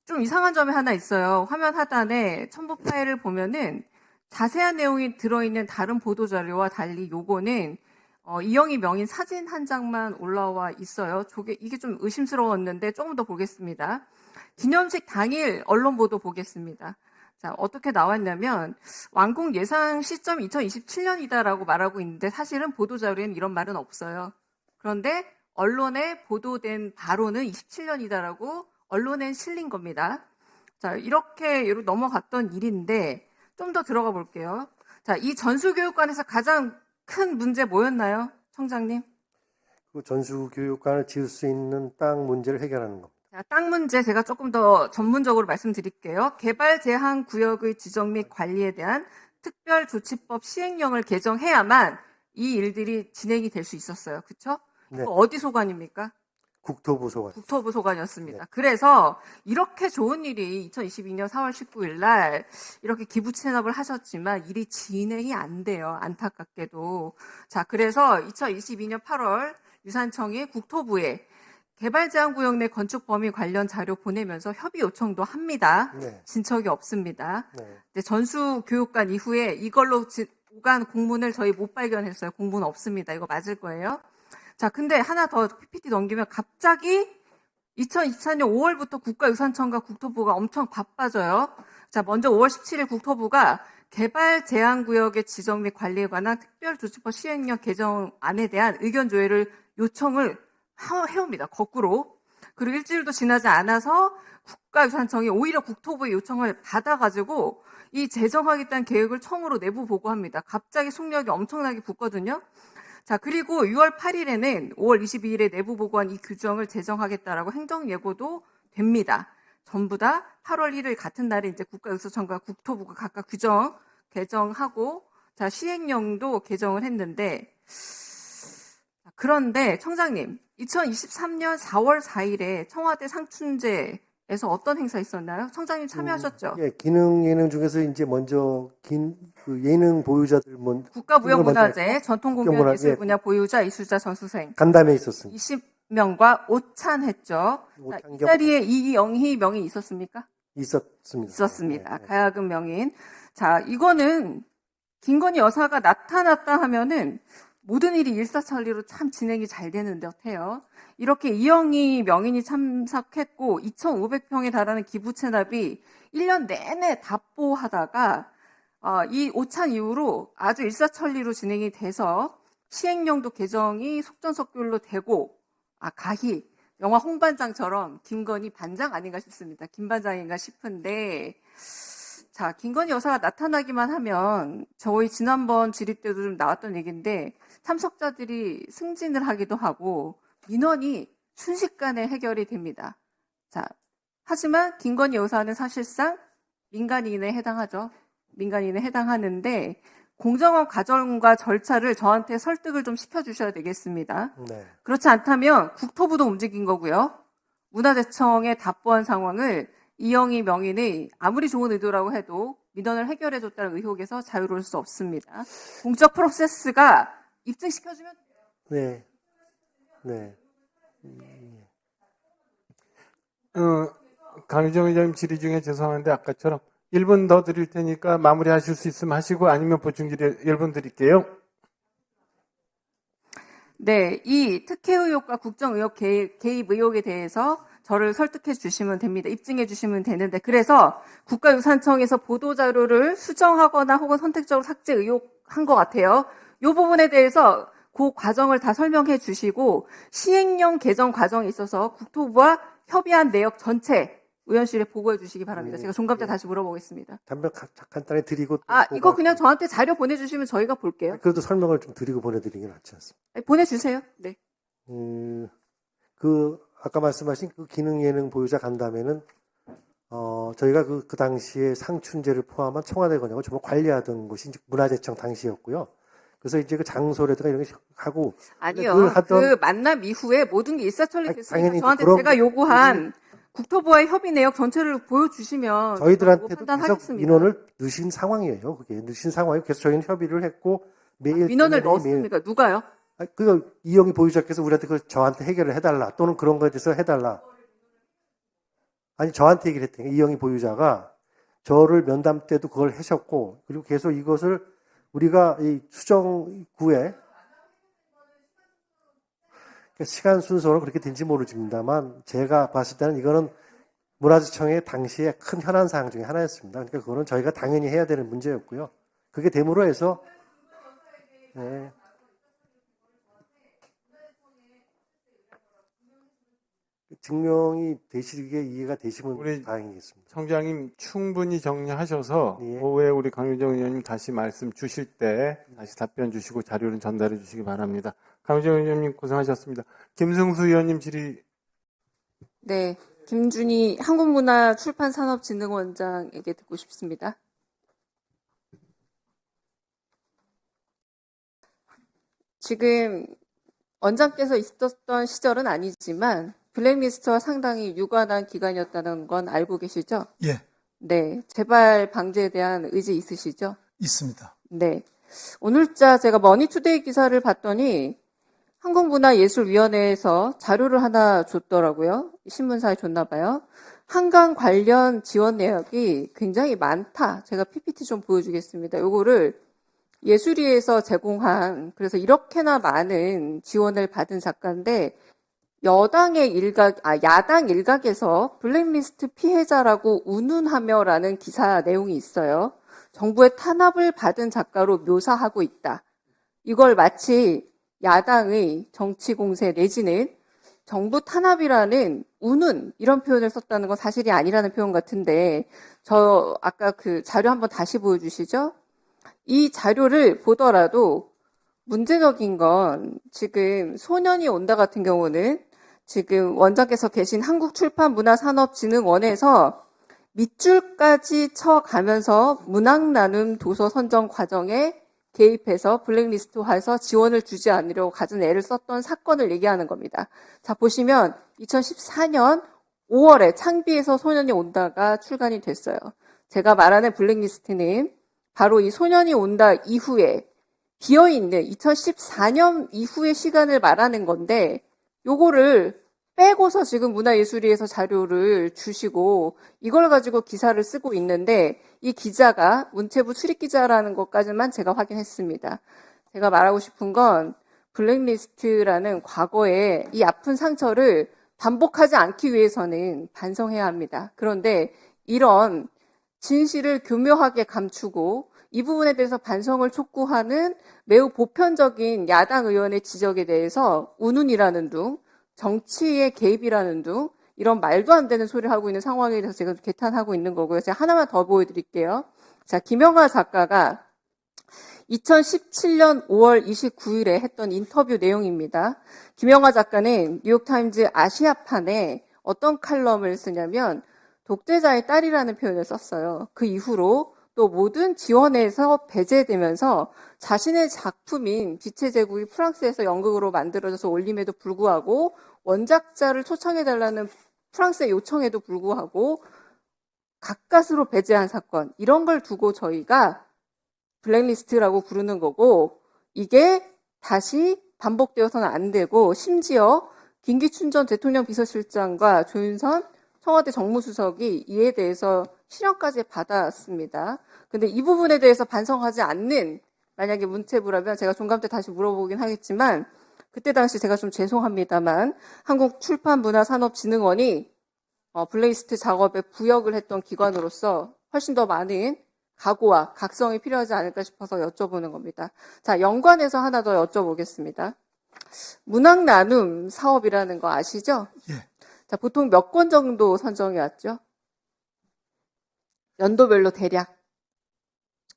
[SPEAKER 11] 좀 이상한 점이 하나 있어요. 화면 하단에 첨부 파일을 보면은 자세한 내용이 들어있는 다른 보도 자료와 달리 요거는 이영희 명인 사진 한 장만 올라와 있어요. 이게 좀 의심스러웠는데 조금 더 보겠습니다. 기념식 당일 언론 보도 보겠습니다. 자, 어떻게 나왔냐면 완공 예상 시점이 2027년이다라고 말하고 있는데 사실은 보도 자료에는 이런 말은 없어요. 그런데 언론에 보도된 바로는 27년이다라고 언론에 실린 겁니다. 자, 이렇게 넘어갔던 일인데 좀 더 들어가 볼게요. 자, 이 전수교육관에서 가장 큰 문제 뭐였나요? 청장님?
[SPEAKER 10] 그 전수교육관을 지을 수 있는 땅 문제를 해결하는 겁니다.
[SPEAKER 11] 자, 땅 문제 제가 조금 더 전문적으로 말씀드릴게요. 개발 제한 구역의 지정 및 관리에 대한 특별조치법 시행령을 개정해야만 이 일들이 진행이 될 수 있었어요. 그렇죠?
[SPEAKER 10] 네.
[SPEAKER 11] 이거 어디 소관입니까?
[SPEAKER 10] 국토부 소관.
[SPEAKER 11] 국토부 소관이었습니다.
[SPEAKER 10] 네.
[SPEAKER 11] 그래서 이렇게 좋은 일이 2022년 4월 19일 날 이렇게 기부 체납을 하셨지만 일이 진행이 안 돼요. 안타깝게도. 자, 그래서 2022년 8월 유산청이 국토부에 개발제한구역 내 건축 범위 관련 자료 보내면서 협의 요청도 합니다.
[SPEAKER 10] 네.
[SPEAKER 11] 진척이 없습니다.
[SPEAKER 10] 네.
[SPEAKER 11] 근데 전수교육관 이후에 이걸로 오간 공문을 저희 못 발견했어요. 공문 없습니다. 이거 맞을 거예요. 자, 근데 하나 더 PPT 넘기면 갑자기 2024년 5월부터 국가유산청과 국토부가 엄청 바빠져요. 자, 먼저 5월 17일 국토부가 개발 제한구역의 지정 및 관리에 관한 특별조치법 시행령 개정안에 대한 의견 조회를 요청을 해옵니다. 거꾸로. 그리고 일주일도 지나지 않아서 국가유산청이 오히려 국토부의 요청을 받아가지고 이 제정하겠다는 계획을 처음으로 내부 보고합니다. 갑자기 속력이 엄청나게 붙거든요. 자, 그리고 6월 8일에는 5월 22일에 내부 보고한 이 규정을 제정하겠다라고 행정 예고도 됩니다. 전부 다 8월 1일 같은 날에 이제 국가유산청과 국토부가 각각 규정 개정하고 자, 시행령도 개정을 했는데 그런데 청장님, 2023년 4월 4일에 청와대 상춘제에서 어떤 행사 있었나요? 청장님 참여하셨죠?
[SPEAKER 10] 예, 기능 예능 중에서 이제 먼저 그 예능 보유자들
[SPEAKER 11] 국가무형문화재, 전통공연
[SPEAKER 10] 국가문화-
[SPEAKER 11] 예술
[SPEAKER 10] 예.
[SPEAKER 11] 분야 보유자, 이수자, 전수생
[SPEAKER 10] 간담회 있었습니다.
[SPEAKER 11] 20명과 오찬했죠. 자,
[SPEAKER 10] 오찬
[SPEAKER 11] 이 자리에 이영희 명이 있었습니까?
[SPEAKER 10] 있었습니다.
[SPEAKER 11] 있었습니다.
[SPEAKER 10] 네, 네.
[SPEAKER 11] 가야금 명인. 자, 이거는 김건희 여사가 나타났다 하면은 모든 일이 일사천리로 참 진행이 잘 되는 듯해요. 이렇게 이영희 명인이 참석했고 2,500평에 달하는 기부 체납이 1년 내내 답보하다가 이 오찬 이후로 아주 일사천리로 진행이 돼서 시행령도 개정이 속전속결로 되고 가히 영화 홍반장처럼 김건희 반장 아닌가 싶습니다. 김반장인가 싶은데 자, 김건희 여사가 나타나기만 하면 저희 지난번 질의 때도 좀 나왔던 얘기인데 참석자들이 승진을 하기도 하고 민원이 순식간에 해결이 됩니다. 자, 하지만 김건희 여사는 사실상 민간인에 해당하죠. 민간인에 해당하는데 공정한 과정과 절차를 저한테 설득을 좀 시켜주셔야 되겠습니다.
[SPEAKER 10] 네.
[SPEAKER 11] 그렇지 않다면 국토부도 움직인 거고요. 문화재청에 답보한 상황을 이영희 명인의 아무리 좋은 의도라고 해도 민원을 해결해줬다는 의혹에서 자유로울 수 없습니다. 공적 프로세스가 입증시켜주면
[SPEAKER 10] 네. 네.
[SPEAKER 12] 강유정 의장님 질의 중에 죄송한데 아까처럼 1분 더 드릴 테니까 마무리하실 수 있으면 하시고 아니면 보충 질의 1분 드릴게요.
[SPEAKER 11] 네, 이 특혜 의혹과 국정 의혹 개입 의혹에 대해서 저를 설득해 주시면 됩니다. 입증해 주시면 되는데, 그래서 국가유산청에서 보도자료를 수정하거나 혹은 선택적으로 삭제 의혹한 것 같아요. 이 부분에 대해서 그 과정을 다 설명해 주시고, 시행령 개정 과정에 있어서 국토부와 협의한 내역 전체 의원실에 보고해 주시기 바랍니다. 제가 종감 때 다시 물어보겠습니다.
[SPEAKER 10] 답변 간단히 드리고.
[SPEAKER 11] 이거 그냥 저한테 자료 보내주시면 저희가 볼게요.
[SPEAKER 10] 그래도 설명을 좀 드리고 보내드리긴 낫지 않습니까?
[SPEAKER 11] 보내주세요. 네.
[SPEAKER 10] 아까 말씀하신 그 기능 예능 보유자 간담회는 저희가 그 당시에 상춘제를 포함한 청와대 권역을 정말 관리하던 곳이 이제 문화재청 당시였고요. 그래서 이제 그 장소라든가 이런 게 하고.
[SPEAKER 11] 아니요.
[SPEAKER 10] 그걸 하던-
[SPEAKER 11] 그 만남 이후에 모든 게 일사천리 됐으니까
[SPEAKER 10] 당연히
[SPEAKER 11] 저한테
[SPEAKER 10] 그런
[SPEAKER 11] 제가 요구한 국토부와의 협의 내역 전체를 보여주시면
[SPEAKER 10] 저희들한테도 계속
[SPEAKER 11] 판단하겠습니다.
[SPEAKER 10] 민원을 넣으신 상황이에요. 그게 넣으신 상황이에요. 그래서 저희는 협의를 했고 매일
[SPEAKER 11] 민원을
[SPEAKER 10] 매일
[SPEAKER 11] 넣었습니까? 누가요?
[SPEAKER 10] 그 이영희 보유자께서 우리한테 그걸 저한테 해결을 해달라 또는 그런 거에 대해서 해달라. 아니 저한테 얘기를 했더니 이영희 보유자가 저를 면담 때도 그걸 하셨고 그리고 계속 이것을 우리가 이 수정구에 시간 순서로 그렇게 된지 모르겠습니다만 제가 봤을 때는 이거는 문화재청의 당시에 큰 현안 사항 중에 하나였습니다. 그러니까 그거는 저희가 당연히 해야 되는 문제였고요. 그게 됨으로 해서 네. 증명이 되시게 이해가 되시면
[SPEAKER 12] 우리
[SPEAKER 10] 다행이겠습니다.
[SPEAKER 12] 청장님 충분히 정리하셔서
[SPEAKER 10] 예.
[SPEAKER 12] 오후에 우리 강효정 의원님 다시 말씀 주실 때 다시 답변 주시고 자료를 전달해 주시기 바랍니다. 강효정 의원님 고생하셨습니다. 김승수 의원님 질의.
[SPEAKER 11] 네. 김준희 한국문화출판산업진흥원장에게 듣고 싶습니다. 지금 원장께서 있었던 시절은 아니지만 블랙리스트와 상당히 유관한 기간이었다는 건 알고 계시죠?
[SPEAKER 13] 예,
[SPEAKER 11] 네. 재발 방지에 대한 의지 있으시죠?
[SPEAKER 13] 있습니다.
[SPEAKER 11] 네. 오늘자 제가 머니투데이 기사를 봤더니 한국문화예술위원회에서 자료를 하나 줬더라고요. 신문사에 줬나 봐요. 한강 관련 지원 내역이 굉장히 많다. 제가 PPT 좀 보여주겠습니다. 요거를 예술위에서 제공한, 그래서 이렇게나 많은 지원을 받은 작가인데 야당 일각에서 블랙리스트 피해자라고 운운하며라는 기사 내용이 있어요. 정부의 탄압을 받은 작가로 묘사하고 있다. 이걸 마치 야당의 정치 공세 내지는 정부 탄압이라는 운운 이런 표현을 썼다는 건 사실이 아니라는 표현 같은데 저 아까 그 자료 한번 다시 보여주시죠. 이 자료를 보더라도 문제적인 건 지금 소년이 온다 같은 경우는 지금 원장께서 계신 한국출판문화산업진흥원에서 밑줄까지 쳐가면서 문학나눔 도서 선정 과정에 개입해서 블랙리스트화해서 지원을 주지 않으려고 갖은 애를 썼던 사건을 얘기하는 겁니다. 자, 보시면 2014년 5월에 창비에서 소년이 온다가 출간이 됐어요. 제가 말하는 블랙리스트는 바로 이 소년이 온다 이후에 비어있는 2014년 이후의 시간을 말하는 건데 요거를 빼고서 지금 문화예술위에서 자료를 주시고 이걸 가지고 기사를 쓰고 있는데 이 기자가 문체부 출입기자라는 것까지만 제가 확인했습니다. 제가 말하고 싶은 건 블랙리스트라는 과거에 이 아픈 상처를 반복하지 않기 위해서는 반성해야 합니다. 그런데 이런 진실을 교묘하게 감추고 이 부분에 대해서 반성을 촉구하는 매우 보편적인 야당 의원의 지적에 대해서 운운이라는 둥, 정치의 개입이라는 둥, 이런 말도 안 되는 소리를 하고 있는 상황에 대해서 제가 개탄하고 있는 거고요. 제가 하나만 더 보여드릴게요. 자, 김영하 작가가 2017년 5월 29일에 했던 인터뷰 내용입니다. 김영하 작가는 뉴욕타임즈 아시아판에 어떤 칼럼을 쓰냐면 독재자의 딸이라는 표현을 썼어요. 그 이후로 또 모든 지원에서 배제되면서 자신의 작품인 빛의 제국이 프랑스에서 연극으로 만들어져서 올림에도 불구하고 원작자를 초청해달라는 프랑스의 요청에도 불구하고 가까스로 배제한 사건, 이런 걸 두고 저희가 블랙리스트라고 부르는 거고 이게 다시 반복되어서는 안 되고 심지어 김기춘 전 대통령 비서실장과 조윤선 청와대 정무수석이 이에 대해서 실형까지 받았습니다. 근데 이 부분에 대해서 반성하지 않는 만약에 문체부라면 제가 종감 때 다시 물어보긴 하겠지만 그때 당시 제가 좀 죄송합니다만 한국출판문화산업진흥원이
[SPEAKER 1] 블랙리스트 작업에 부역을 했던 기관으로서 훨씬 더 많은 각오와 각성이 필요하지 않을까 싶어서 여쭤보는 겁니다. 자, 연관해서 하나 더 여쭤보겠습니다. 문학 나눔 사업이라는 거 아시죠?
[SPEAKER 8] 예.
[SPEAKER 1] 자, 보통 몇 건 정도 선정해 왔죠? 연도별로 대략.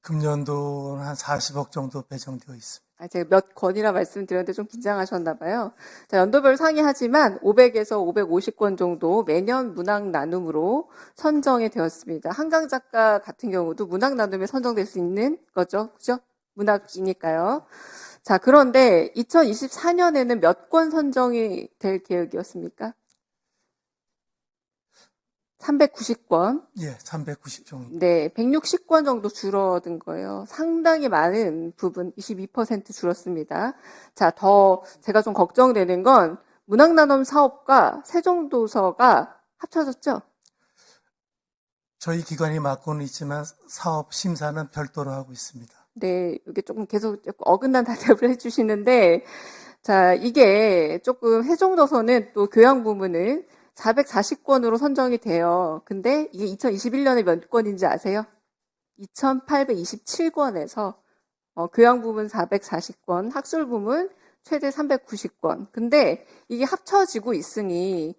[SPEAKER 8] 금년도는 한 40억 정도 배정되어 있습니다.
[SPEAKER 1] 제가 몇 건이라 말씀드렸는데 좀 긴장하셨나 봐요. 자, 연도별 상이하지만 500에서 550건 정도 매년 문학 나눔으로 선정이 되었습니다. 한강 작가 같은 경우도 문학 나눔에 선정될 수 있는 거죠. 그죠? 문학이니까요. 자, 그런데 2024년에는 몇 건 선정이 될 계획이었습니까? 390건.
[SPEAKER 8] 예, 390 정도.
[SPEAKER 1] 네, 160건 정도 줄어든 거예요. 상당히 많은 부분, 22% 줄었습니다. 자, 더 제가 좀 걱정되는 건 문학나눔 사업과 세종도서가 합쳐졌죠?
[SPEAKER 8] 저희 기관이 맡고는 있지만 사업 심사는 별도로 하고 있습니다.
[SPEAKER 1] 네, 이게 조금 계속 어긋난 대답을 해주시는데, 자, 이게 조금 세종도서는 또 교양 부문을 440건으로 선정이 돼요. 근데 이게 2021년에 몇 건인지 아세요? 2827건에서 교양 부문 440건, 학술 부문 최대 390건. 근데 이게 합쳐지고 있으니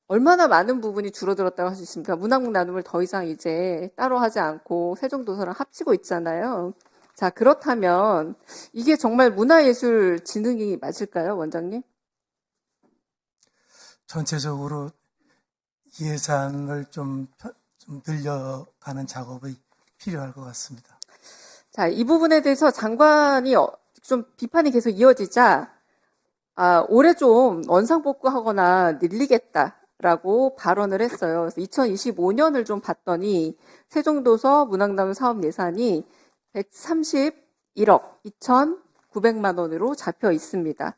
[SPEAKER 1] 얼마나 많은 부분이 줄어들었다고 할 수 있습니까? 문학 나눔을 더 이상 이제 따로 하지 않고 세종도서랑 합치고 있잖아요. 자, 그렇다면 이게 정말 문화예술진흥이 맞을까요, 원장님?
[SPEAKER 8] 전체적으로 예산을 좀 늘려가는 작업이 필요할 것 같습니다.
[SPEAKER 1] 자, 이 부분에 대해서 장관이 좀 비판이 계속 이어지자, 올해 좀 원상복구하거나 늘리겠다라고 발언을 했어요. 그래서 2025년을 좀 봤더니 세종도서 문학나눔 사업 예산이 131억 2,900만 원으로 잡혀 있습니다.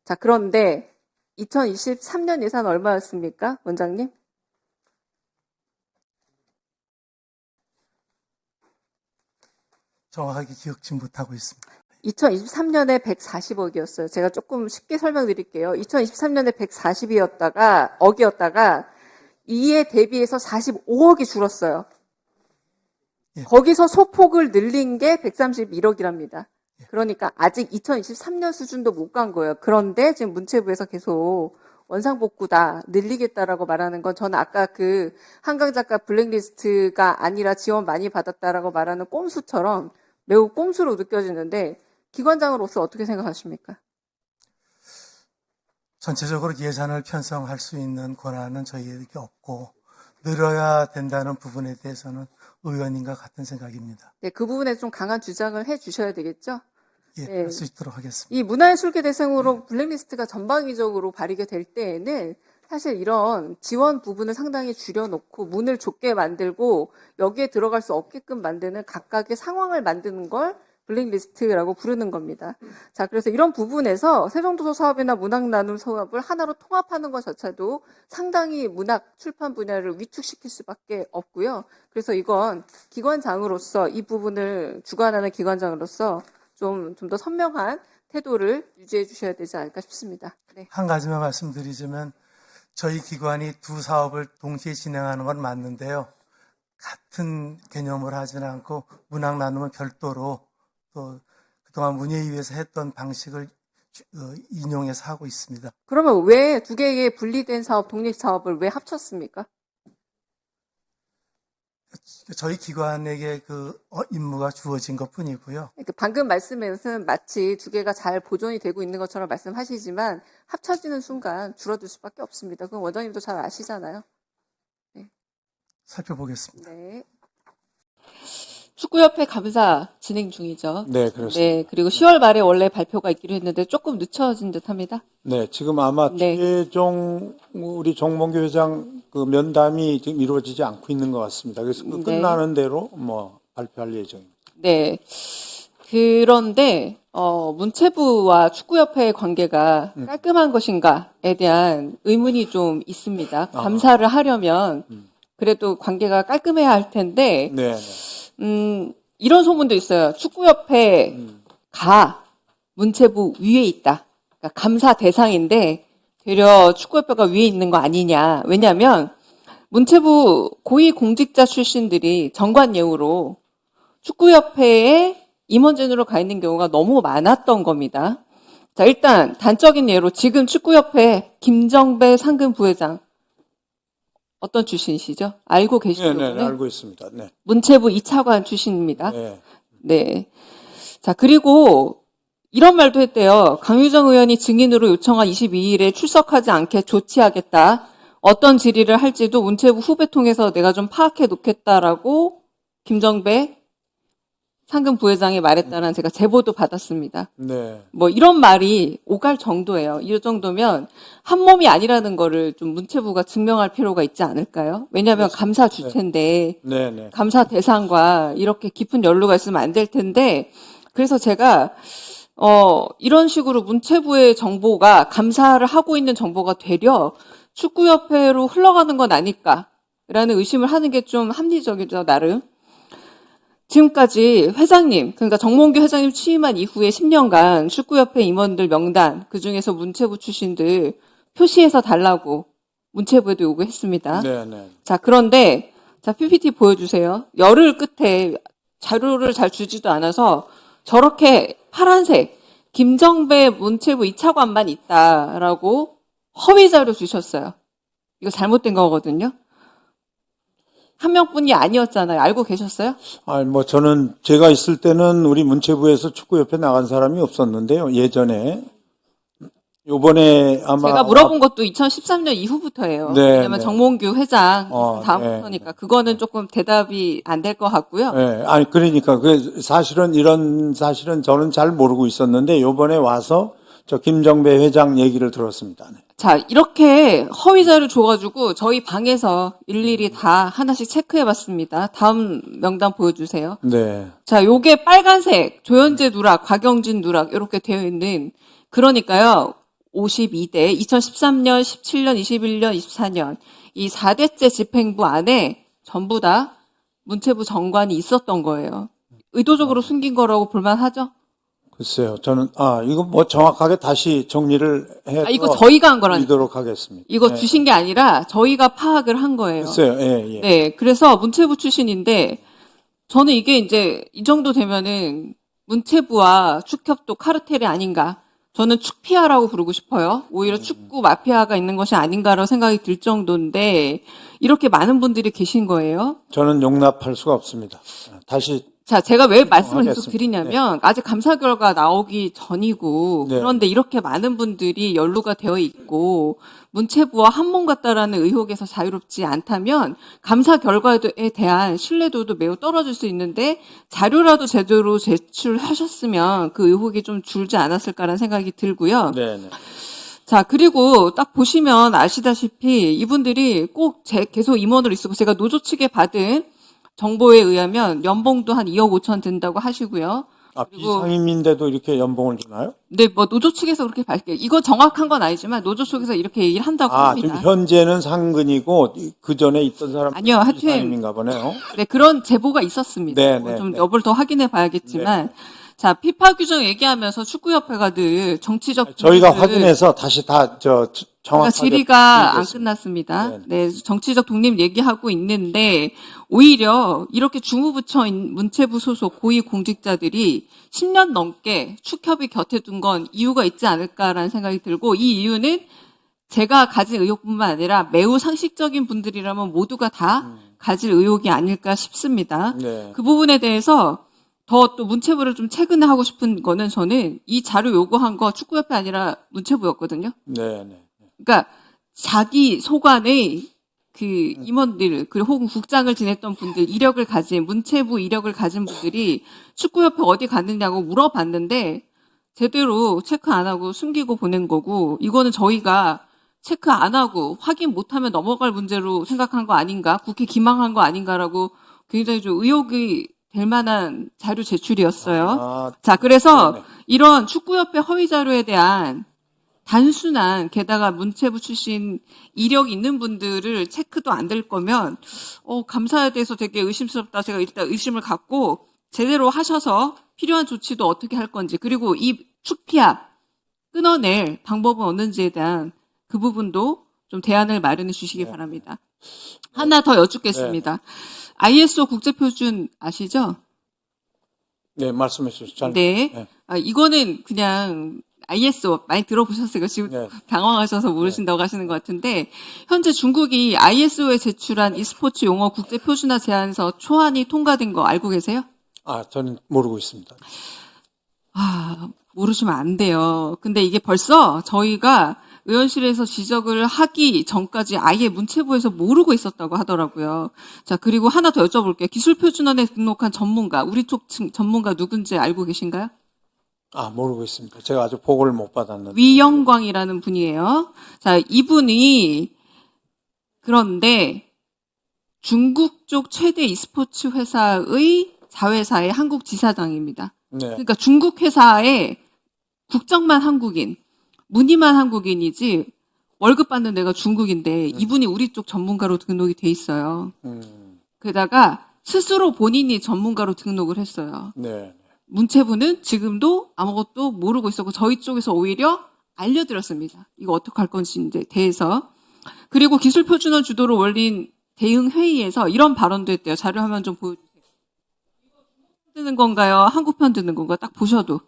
[SPEAKER 1] 자, 그런데 2023년 예산 얼마였습니까, 원장님?
[SPEAKER 8] 정확하게 기억지 못하고 있습니다.
[SPEAKER 1] 2023년에 140억이었어요. 제가 조금 쉽게 설명드릴게요. 2023년에 140이었다가, 억이었다가, 이에 대비해서 45억이 줄었어요.
[SPEAKER 8] 예.
[SPEAKER 1] 거기서 소폭을 늘린 게 131억이랍니다. 그러니까 아직 2023년 수준도 못 간 거예요. 그런데 지금 문체부에서 계속 원상복구다, 늘리겠다라고 말하는 건 저는 아까 그 한강 작가 블랙리스트가 아니라 지원 많이 받았다라고 말하는 꼼수처럼 매우 꼼수로 느껴지는데 기관장으로서 어떻게 생각하십니까?
[SPEAKER 8] 전체적으로 예산을 편성할 수 있는 권한은 저희에게 없고 늘어야 된다는 부분에 대해서는 의원님과 같은 생각입니다.
[SPEAKER 1] 네, 그 부분에 좀 강한 주장을 해 주셔야 되겠죠?
[SPEAKER 8] 예,
[SPEAKER 1] 네.
[SPEAKER 8] 할 수 있도록 하겠습니다.
[SPEAKER 1] 이 문화예술계 대상으로 블랙리스트가 전방위적으로 발의가 될 때에는 사실 이런 지원 부분을 상당히 줄여놓고 문을 좁게 만들고 여기에 들어갈 수 없게끔 만드는 각각의 상황을 만드는 걸 블랙리스트라고 부르는 겁니다. 자, 그래서 이런 부분에서 세종도서 사업이나 문학나눔 사업을 하나로 통합하는 것 자체도 상당히 문학 출판 분야를 위축시킬 수밖에 없고요. 그래서 이건 기관장으로서 이 부분을 주관하는 기관장으로서 좀 더 선명한 태도를 유지해 주셔야 되지 않을까 싶습니다. 네.
[SPEAKER 8] 한 가지만 말씀드리자면 저희 기관이 두 사업을 동시에 진행하는 건 맞는데요. 같은 개념을 하지는 않고 문학 나눔은 별도로 또 그동안 문예위에서 했던 방식을 인용해서 하고 있습니다.
[SPEAKER 1] 그러면 왜 두 개의 분리된 사업, 독립 사업을 왜 합쳤습니까?
[SPEAKER 8] 저희 기관에게 그 임무가 주어진 것뿐이고요.
[SPEAKER 1] 그러니까 방금 말씀에서는 마치 두 개가 잘 보존이 되고 있는 것처럼 말씀하시지만 합쳐지는 순간 줄어들 수밖에 없습니다. 그건 원장님도 잘 아시잖아요. 네.
[SPEAKER 8] 살펴보겠습니다.
[SPEAKER 1] 네. 축구협회 감사 진행 중이죠.
[SPEAKER 9] 네, 그렇습니다.
[SPEAKER 1] 네, 그리고 10월 말에 원래 발표가 있기로 했는데 조금 늦춰진 듯합니다.
[SPEAKER 9] 네, 지금 아마
[SPEAKER 1] 네.
[SPEAKER 9] 최종 우리 정몽규 회장 그 면담이 지금 이루어지지 않고 있는 것 같습니다. 그래서 그
[SPEAKER 1] 네.
[SPEAKER 9] 끝나는 대로 뭐 발표할 예정입니다.
[SPEAKER 1] 네. 그런데 문체부와 축구협회의 관계가 깔끔한 것인가에 대한 의문이 좀 있습니다. 감사를 하려면 그래도 관계가 깔끔해야 할 텐데
[SPEAKER 9] 네,
[SPEAKER 1] 이런 소문도 있어요. 축구협회가 문체부 위에 있다. 그러니까 감사 대상인데 되려 축구협회가 위에 있는 거 아니냐. 왜냐하면 문체부 고위 공직자 출신들이 정관예우로 축구협회에 임원진으로 가 있는 경우가 너무 많았던 겁니다. 자, 일단 단적인 예로 지금 축구협회 김정배 상근 부회장 어떤 출신이시죠? 알고 계시죠?
[SPEAKER 9] 네, 알고 있습니다. 네.
[SPEAKER 1] 문체부 2차관 출신입니다.
[SPEAKER 9] 네.
[SPEAKER 1] 네. 자, 그리고 이런 말도 했대요. 강유정 의원이 증인으로 요청한 22일에 출석하지 않게 조치하겠다. 어떤 질의를 할지도 문체부 후배 통해서 내가 좀 파악해 놓겠다라고 김정배 상근 부회장이 말했다는 제가 제보도 받았습니다.
[SPEAKER 9] 네.
[SPEAKER 1] 뭐 이런 말이 오갈 정도예요. 이 정도면 한 몸이 아니라는 거를 좀 문체부가 증명할 필요가 있지 않을까요? 왜냐하면 감사 주체인데
[SPEAKER 9] 네, 네.
[SPEAKER 1] 감사 대상과 이렇게 깊은 연루가 있으면 안 될 텐데 그래서 제가 이런 식으로 문체부의 정보가 감사를 하고 있는 정보가 되려 축구협회로 흘러가는 건 아닐까라는 의심을 하는 게 좀 합리적이죠, 나름. 지금까지 회장님, 그러니까 정몽규 회장님 취임한 이후에 10년간 축구협회 임원들 명단, 그중에서 문체부 출신들 표시해서 달라고 문체부에도 요구했습니다.
[SPEAKER 9] 네, 네.
[SPEAKER 1] 자, 그런데 자, PPT 보여주세요. 열흘 끝에 자료를 잘 주지도 않아서 저렇게 파란색 김정배 문체부 2차관만 있다라고 허위 자료 주셨어요. 이거 잘못된 거거든요. 한 명뿐이 아니었잖아요. 알고 계셨어요?
[SPEAKER 9] 아니, 뭐 저는 제가 있을 때는 우리 문체부에서 축구협회 나간 사람이 없었는데요. 예전에. 요번에 아마
[SPEAKER 1] 제가 물어본 것도 2013년 이후부터예요.
[SPEAKER 9] 네,
[SPEAKER 1] 왜냐하면
[SPEAKER 9] 네.
[SPEAKER 1] 정몽규 회장 다음부터니까
[SPEAKER 9] 네.
[SPEAKER 1] 그거는 조금 대답이 안 될 것 같고요.
[SPEAKER 9] 네, 아니 그러니까 그 사실은 이런 사실은 저는 잘 모르고 있었는데 요번에 와서 저 김정배 회장 얘기를 들었습니다. 네.
[SPEAKER 1] 자, 이렇게 허위 자료 줘가지고 저희 방에서 일일이 다 하나씩 체크해봤습니다. 다음 명단 보여주세요.
[SPEAKER 9] 네.
[SPEAKER 1] 자, 요게 빨간색 조현재 누락, 곽영진 누락 이렇게 되어 있는 그러니까요. 52대 2013년, 17년, 21년, 24년 이 4대째 집행부 안에 전부 다 문체부 정관이 있었던 거예요. 의도적으로 숨긴 거라고 볼만하죠?
[SPEAKER 9] 글쎄요. 저는 이거 뭐 정확하게 다시 정리를 해서
[SPEAKER 1] 이거 저희가 한 거라니까.
[SPEAKER 9] 드리도록 하겠습니다.
[SPEAKER 1] 이거
[SPEAKER 9] 네.
[SPEAKER 1] 주신 게 아니라 저희가 파악을 한 거예요.
[SPEAKER 9] 글쎄요. 예, 예.
[SPEAKER 1] 네, 그래서 문체부 출신인데 저는 이게 이제 이 정도 되면은 문체부와 축협도 카르텔이 아닌가. 저는 축피아라고 부르고 싶어요. 오히려 축구 마피아가 있는 것이 아닌가라고 생각이 들 정도인데 이렇게 많은 분들이 계신 거예요.
[SPEAKER 9] 저는 용납할 수가 없습니다. 다시
[SPEAKER 1] 자, 제가 왜 말씀을 계속
[SPEAKER 9] 하겠습니다.
[SPEAKER 1] 드리냐면 아직 감사 결과 나오기 전이고
[SPEAKER 9] 네.
[SPEAKER 1] 그런데 이렇게 많은 분들이 연루가 되어 있고 문체부와 한몸 같다라는 의혹에서 자유롭지 않다면 감사 결과에 대한 신뢰도도 매우 떨어질 수 있는데 자료라도 제대로 제출하셨으면 그 의혹이 좀 줄지 않았을까라는 생각이 들고요.
[SPEAKER 9] 네, 네.
[SPEAKER 1] 자, 그리고 딱 보시면 아시다시피 이분들이 꼭 계속 임원으로 있었고 제가 노조 측에 받은 정보에 의하면 연봉도 한 2억 5천 된다고 하시고요. 그리고
[SPEAKER 9] 비상임인데도 이렇게 연봉을 주나요?
[SPEAKER 1] 네, 뭐 노조 측에서 그렇게 밝혀요. 이건 정확한 건 아니지만 노조 쪽에서 이렇게 얘기를 한다고
[SPEAKER 9] 지금
[SPEAKER 1] 합니다.
[SPEAKER 9] 현재는 상근이고 그 전에 있던 사람
[SPEAKER 1] 아니요, 하여튼
[SPEAKER 9] 비상임인가 보네요.
[SPEAKER 1] 네, 그런 제보가 있었습니다.
[SPEAKER 9] 네,
[SPEAKER 1] 뭐
[SPEAKER 9] 네,
[SPEAKER 1] 좀
[SPEAKER 9] 네.
[SPEAKER 1] 여부를 더 확인해 봐야겠지만 자, 피파 규정 얘기하면서 축구협회가 늘 정치적
[SPEAKER 9] 저희가
[SPEAKER 1] 독립을
[SPEAKER 9] 확인해서 다시 다
[SPEAKER 1] 그러니까
[SPEAKER 9] 정확하게
[SPEAKER 1] 질의가 안
[SPEAKER 9] 드리겠습니다.
[SPEAKER 1] 끝났습니다. 네, 정치적 독립 얘기하고 있는데 오히려 이렇게 주무부처인 문체부 소속 고위 공직자들이 10년 넘게 축협이 곁에 둔 건 이유가 있지 않을까라는 생각이 들고 이 이유는 제가 가진 의혹뿐만 아니라 매우 상식적인 분들이라면 모두가 다 가질 의혹이 아닐까 싶습니다.
[SPEAKER 9] 네.
[SPEAKER 1] 그 부분에 대해서 더 또 문체부를 좀 최근에 하고 싶은 거는 저는 이 자료 요구한 거 축구협회 아니라 문체부였거든요.
[SPEAKER 9] 네, 네.
[SPEAKER 1] 그러니까 자기 소관의 그 임원들 그리고 혹은 국장을 지냈던 분들 이력을 가진 문체부 이력을 가진 분들이 축구협회 어디 갔느냐고 물어봤는데 제대로 체크 안 하고 숨기고 보낸 거고 이거는 저희가 체크 안 하고 확인 못하면 넘어갈 문제로 생각한 거 아닌가 국회 기망한 거 아닌가라고 굉장히 좀 의혹이 될 만한 자료 제출이었어요. 자, 그래서
[SPEAKER 9] 네네.
[SPEAKER 1] 이런 축구협회 허위 자료에 대한 단순한 게다가 문체부 출신 이력 있는 분들을 체크도 안 될 거면 감사에 대해서 되게 의심스럽다. 제가 일단 의심을 갖고 제대로 하셔서 필요한 조치도 어떻게 할 건지 그리고 이 축피아 끊어낼 방법은 없는지에 대한 그 부분도 좀 대안을 마련해 주시기 바랍니다. 하나 더 여쭙겠습니다. ISO 국제표준 아시죠?
[SPEAKER 9] 네, 말씀해 주시죠.
[SPEAKER 1] 네. 이거는 그냥 ISO 많이 들어보셨어요. 지금
[SPEAKER 9] 네.
[SPEAKER 1] 당황하셔서 모르신다고 하시는 것 같은데 현재 중국이 ISO에 제출한 e스포츠 용어 국제표준화 제안서 초안이 통과된 거 알고 계세요?
[SPEAKER 9] 저는 모르고 있습니다.
[SPEAKER 1] 모르시면 안 돼요. 근데 이게 벌써 저희가 의원실에서 지적을 하기 전까지 아예 문체부에서 모르고 있었다고 하더라고요. 자, 그리고 하나 더 여쭤볼게요. 기술표준원에 등록한 전문가, 우리 쪽 전문가 누군지 알고 계신가요?
[SPEAKER 9] 모르고 있습니다. 제가 아직 보고를 못 받았는데.
[SPEAKER 1] 위영광이라는 분이에요. 자, 이분이 그런데 중국 쪽 최대 e스포츠 회사의 자회사의 한국 지사장입니다.
[SPEAKER 9] 네.
[SPEAKER 1] 그러니까 중국 회사에 국적만 한국인, 무늬만 한국인이지 월급 받는 데가 중국인데 이분이 우리 쪽 전문가로 등록이 돼 있어요. 게다가 스스로 본인이 전문가로 등록을 했어요.
[SPEAKER 9] 네.
[SPEAKER 1] 문체부는 지금도 아무것도 모르고 있었고 저희 쪽에서 오히려 알려드렸습니다. 이거 어떻게 할 건지 대해서. 그리고 기술표준원 주도로 열린 대응 회의에서 이런 발언도 했대요. 자료 화면 좀 보여주세요. 드는 건가요? 한국 편 드는 건가요? 딱 보셔도.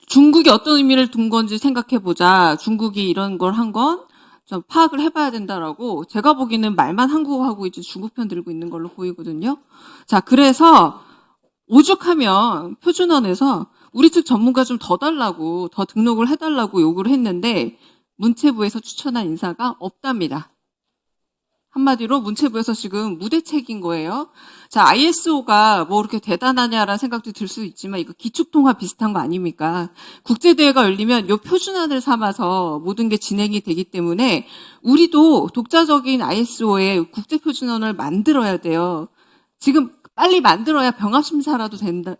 [SPEAKER 1] 중국이 어떤 의미를 둔 건지 생각해보자. 중국이 이런 걸 한 건 좀 파악을 해봐야 된다라고 제가 보기에는 말만 한국어하고 이제 중국 편 들고 있는 걸로 보이거든요. 자, 그래서 오죽하면 표준원에서 우리 측 전문가 좀 더 달라고, 더 등록을 해달라고 요구를 했는데 문체부에서 추천한 인사가 없답니다. 한마디로 문체부에서 지금 무대책인 거예요. 자, ISO가 뭐 그렇게 대단하냐라는 생각도 들 수 있지만 이거 기축통화 비슷한 거 아닙니까? 국제대회가 열리면 요 표준안을 삼아서 모든 게 진행이 되기 때문에 우리도 독자적인 ISO의 국제표준안을 만들어야 돼요. 지금 빨리 만들어야 병합심사라도 된다.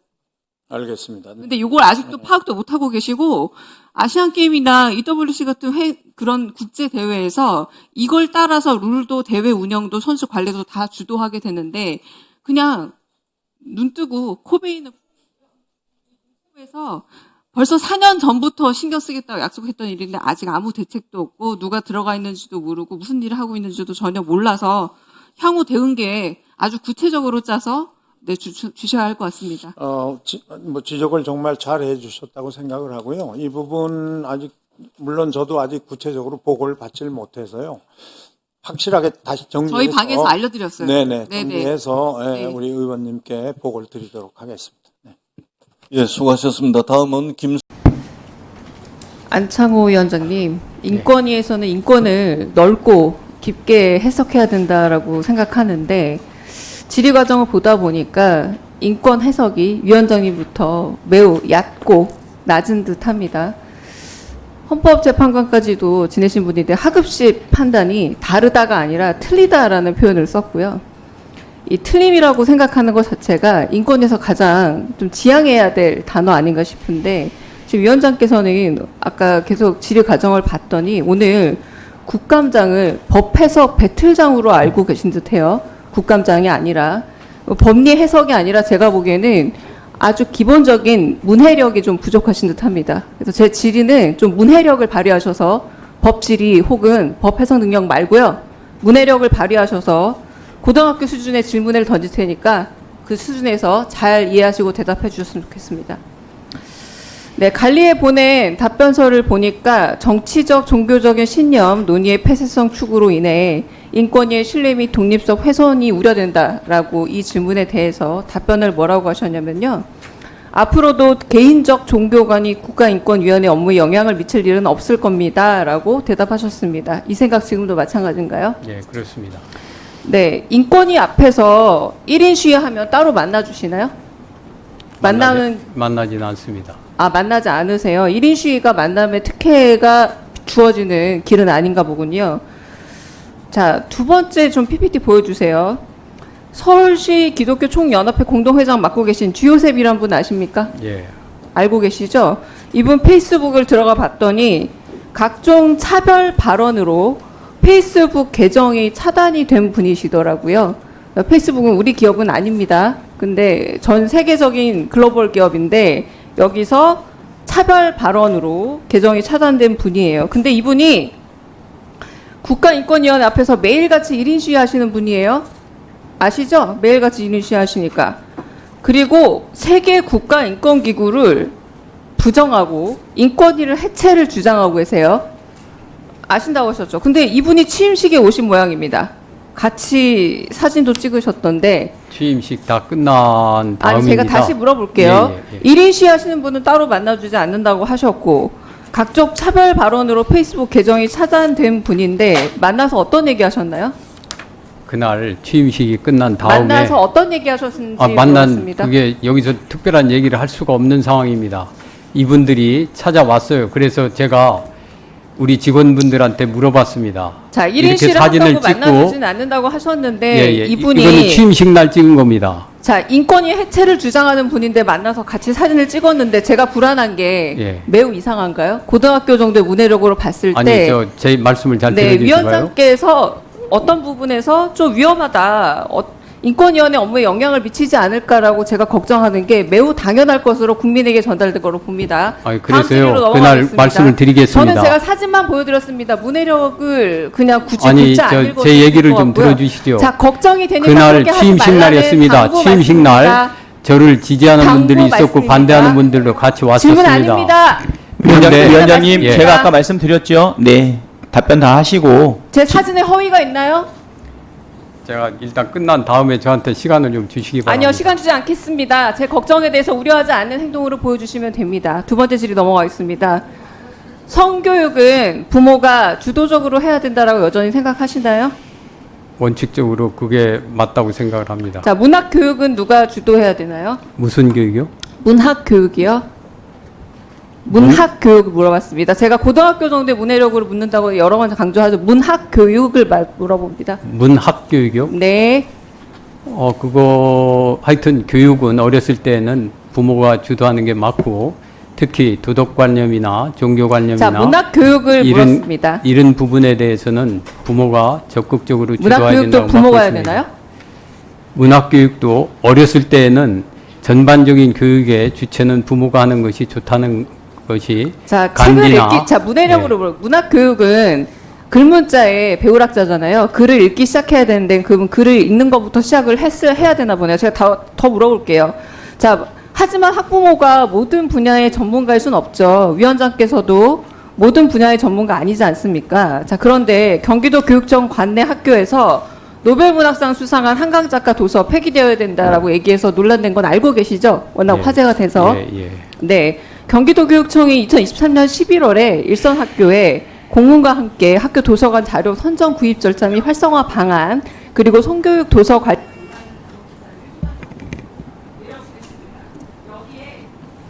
[SPEAKER 9] 알겠습니다.
[SPEAKER 1] 근데 이걸 아직도 파악도 못하고 계시고 아시안게임이나 EWC 같은 그런 국제대회에서 이걸 따라서 룰도 대회 운영도 선수 관리도 다 주도하게 되는데 그냥 눈 뜨고 코 베이는 에서 벌써 4년 전부터 신경 쓰겠다고 약속했던 일인데 아직 아무 대책도 없고 누가 들어가 있는지도 모르고 무슨 일을 하고 있는지도 전혀 몰라서 향후 대응계획 아주 구체적으로 짜서 주셔야 할 것 같습니다.
[SPEAKER 9] 지적을 정말 잘 해주셨다고 생각을 하고요. 이 부분 물론 저도 아직 구체적으로 보고를 받질 못해서요. 확실하게 다시 정리해서
[SPEAKER 1] 저희 방에서 알려드렸어요.
[SPEAKER 9] 네네.
[SPEAKER 1] 네네.
[SPEAKER 9] 정리해서
[SPEAKER 1] 네.
[SPEAKER 9] 우리 의원님께 보고를 드리도록 하겠습니다. 네.
[SPEAKER 7] 예, 수고하셨습니다. 다음은
[SPEAKER 1] 안창호 위원장님, 인권위에서는 인권을 넓고 깊게 해석해야 된다라고 생각하는데 질의 과정을 보다 보니까 인권 해석이 위원장님부터 매우 얕고 낮은 듯합니다. 헌법재판관까지도 지내신 분인데 하급식 판단이 다르다가 아니라 틀리다라는 표현을 썼고요. 이 틀림이라고 생각하는 것 자체가 인권에서 가장 좀 지양해야 될 단어 아닌가 싶은데 지금 위원장께서는 아까 계속 질의 과정을 봤더니 오늘 국감장을 법해석 배틀장으로 알고 계신 듯해요. 국감장이 아니라 법리 해석이 아니라 제가 보기에는 아주 기본적인 문해력이 좀 부족하신 듯합니다. 그래서 제 질의는 좀 문해력을 발휘하셔서 법 질의 혹은 법 해석 능력 말고요. 문해력을 발휘하셔서 고등학교 수준의 질문을 던질 테니까 그 수준에서 잘 이해하시고 대답해 주셨으면 좋겠습니다. 네, 관리에 보낸 답변서를 보니까 정치적, 종교적인 신념, 논의의 폐쇄성 추구로 인해 인권위의 신뢰 및 독립성 훼손이 우려된다라고 이 질문에 대해서 답변을 뭐라고 하셨냐면요. 앞으로도 개인적 종교관이 국가인권위원회 업무에 영향을 미칠 일은 없을 겁니다. 라고 대답하셨습니다. 이 생각 지금도 마찬가지인가요?
[SPEAKER 4] 예, 그렇습니다.
[SPEAKER 1] 네, 인권위 앞에서 1인 시위하면 따로 만나주시나요?
[SPEAKER 4] 만나지는 않습니다.
[SPEAKER 1] 만나지 않으세요. 1인 시위가 만남의 특혜가 주어지는 길은 아닌가 보군요. 자, 두 번째 좀 PPT 보여주세요. 서울시 기독교 총연합회 공동회장 맡고 계신 주요셉이란 분 아십니까?
[SPEAKER 4] 예.
[SPEAKER 1] 알고 계시죠? 이분 페이스북을 들어가 봤더니 각종 차별 발언으로 페이스북 계정이 차단이 된 분이시더라고요. 페이스북은 우리 기업은 아닙니다. 근데 전 세계적인 글로벌 기업인데 여기서 차별 발언으로 개정이 차단된 분이에요. 근데 이분이 국가인권위원회 앞에서 매일같이 1인 시위하시는 분이에요. 아시죠? 매일같이 1인 시위하시니까. 그리고 세계 국가인권기구를 부정하고 인권위를 해체를 주장하고 계세요. 아신다고 하셨죠? 근데 이분이 취임식에 오신 모양입니다. 같이 사진도 찍으셨던데.
[SPEAKER 4] 취임식 다 끝난 다음입니다.
[SPEAKER 1] 아니, 제가 다시 물어볼게요.
[SPEAKER 4] 예.
[SPEAKER 1] 1인 시위하시는 분은 따로 만나주지 않는다고 하셨고 각종 차별 발언으로 페이스북 계정이 차단된 분인데 만나서 어떤 얘기 하셨나요?
[SPEAKER 4] 그날 취임식이 끝난 다음에
[SPEAKER 1] 만나서 어떤 얘기 하셨는지
[SPEAKER 4] 만난
[SPEAKER 1] 물었습니다.
[SPEAKER 4] 그게 여기서 특별한 얘기를 할 수가 없는 상황입니다. 이분들이 찾아왔어요. 그래서 제가 우리 직원분들한테 물어봤습니다.
[SPEAKER 1] 자, 1인
[SPEAKER 4] 이렇게
[SPEAKER 1] 시위를
[SPEAKER 4] 사진을
[SPEAKER 1] 한다고
[SPEAKER 4] 찍고
[SPEAKER 1] 만나주지는 않는다고 하셨는데
[SPEAKER 4] 이거는
[SPEAKER 1] 이분이
[SPEAKER 4] 취임식 날 찍은 겁니다.
[SPEAKER 1] 자, 인권위 해체를 주장하는 분인데 만나서 같이 사진을 찍었는데 제가 불안한 게
[SPEAKER 4] 예.
[SPEAKER 1] 매우 이상한가요? 고등학교 정도의 문해력으로 봤을
[SPEAKER 4] 아니
[SPEAKER 1] 때
[SPEAKER 4] 제 말씀을 잘
[SPEAKER 1] 네,
[SPEAKER 4] 들어주시고요.
[SPEAKER 1] 위원장께서 어떤 부분에서 좀 위험하다. 인권위원회 업무에 영향을 미치지 않을까라고 제가 걱정하는 게 매우 당연할 것으로 국민에게 전달된 거로 봅니다.
[SPEAKER 4] 아니,
[SPEAKER 1] 다음 질의로
[SPEAKER 4] 그래서요. 그날
[SPEAKER 1] 넘어가겠습니다.
[SPEAKER 4] 말씀을 드리겠습니다.
[SPEAKER 1] 저는 제가 사진만 보여드렸습니다. 문해력을 그냥 굳이
[SPEAKER 4] 아니
[SPEAKER 1] 붙지 안 읽어도
[SPEAKER 4] 제 얘기를
[SPEAKER 1] 될것
[SPEAKER 4] 좀
[SPEAKER 1] 같고요.
[SPEAKER 4] 들어주시죠.
[SPEAKER 1] 자, 걱정이 되니까
[SPEAKER 4] 그날
[SPEAKER 1] 그렇게 하지
[SPEAKER 4] 취임식
[SPEAKER 1] 말라는
[SPEAKER 4] 날이었습니다.
[SPEAKER 1] 당부
[SPEAKER 4] 취임식 날
[SPEAKER 1] 말씀입니다.
[SPEAKER 4] 저를 지지하는
[SPEAKER 1] 당부
[SPEAKER 4] 분들이 있었고
[SPEAKER 1] 말씀입니다.
[SPEAKER 4] 반대하는 분들도 같이
[SPEAKER 1] 질문
[SPEAKER 4] 왔었습니다.
[SPEAKER 1] 아닙니다.
[SPEAKER 3] 위원장님,
[SPEAKER 4] 예.
[SPEAKER 3] 제가 아까 말씀드렸죠. 네, 답변 다 하시고.
[SPEAKER 1] 제 사진에 허위가 있나요?
[SPEAKER 4] 제가 일단 끝난 다음에 저한테 시간을 좀 주시기 바랍니다.
[SPEAKER 1] 아니요, 시간 주지 않겠습니다. 제 걱정에 대해서 우려하지 않는 행동으로 보여주시면 됩니다. 두 번째 질의 넘어가겠습니다. 성교육은 부모가 주도적으로 해야 된다라고 여전히 생각하시나요?
[SPEAKER 4] 원칙적으로 그게 맞다고 생각을 합니다.
[SPEAKER 1] 자, 문학교육은 누가 주도해야 되나요?
[SPEAKER 4] 무슨 교육이요?
[SPEAKER 1] 문학교육이요? 문학교육 물어봤습니다. 제가 고등학교 정도의 문해력으로 묻는다고 여러 번 강조하죠. 문학교육을 물어봅니다.
[SPEAKER 4] 문학교육이요?
[SPEAKER 1] 네.
[SPEAKER 4] 그거 하여튼 교육은 어렸을 때는 부모가 주도하는 게 맞고 특히 도덕관념이나 종교관념이나
[SPEAKER 1] 자, 문학교육을 물었습니다.
[SPEAKER 4] 이런 부분에 대해서는 부모가 적극적으로 주도해야
[SPEAKER 1] 문학교육도
[SPEAKER 4] 된다고
[SPEAKER 1] 부모가 해야
[SPEAKER 4] 있습니다.
[SPEAKER 1] 되나요?
[SPEAKER 4] 문학교육도 어렸을 때에는 전반적인 교육의 주체는 부모가 하는 것이 좋다는 것이
[SPEAKER 1] 자, 책을
[SPEAKER 4] 간디나
[SPEAKER 1] 읽기, 자, 문해력으로 물어. 문학교육은 글문자의 배우락자잖아요. 글을 읽기 시작해야 되는데, 그럼 글을 읽는 것부터 시작을 해야 되나 보네요. 제가 더 물어볼게요. 자, 하지만 학부모가 모든 분야의 전문가일 수는 없죠. 위원장께서도 모든 분야의 전문가 아니지 않습니까? 자, 그런데 경기도 교육청 관내 학교에서 노벨문학상 수상한 한강 작가 도서 폐기되어야 된다라고 얘기해서 논란된 건 알고 계시죠? 워낙
[SPEAKER 4] 예.
[SPEAKER 1] 화제가 돼서.
[SPEAKER 4] 예.
[SPEAKER 1] 네. 경기도교육청이 2023년 11월에 일선 학교에 공문과 함께 학교 도서관 자료 선정 구입 절차 및 활성화 방안 그리고 성교육 도서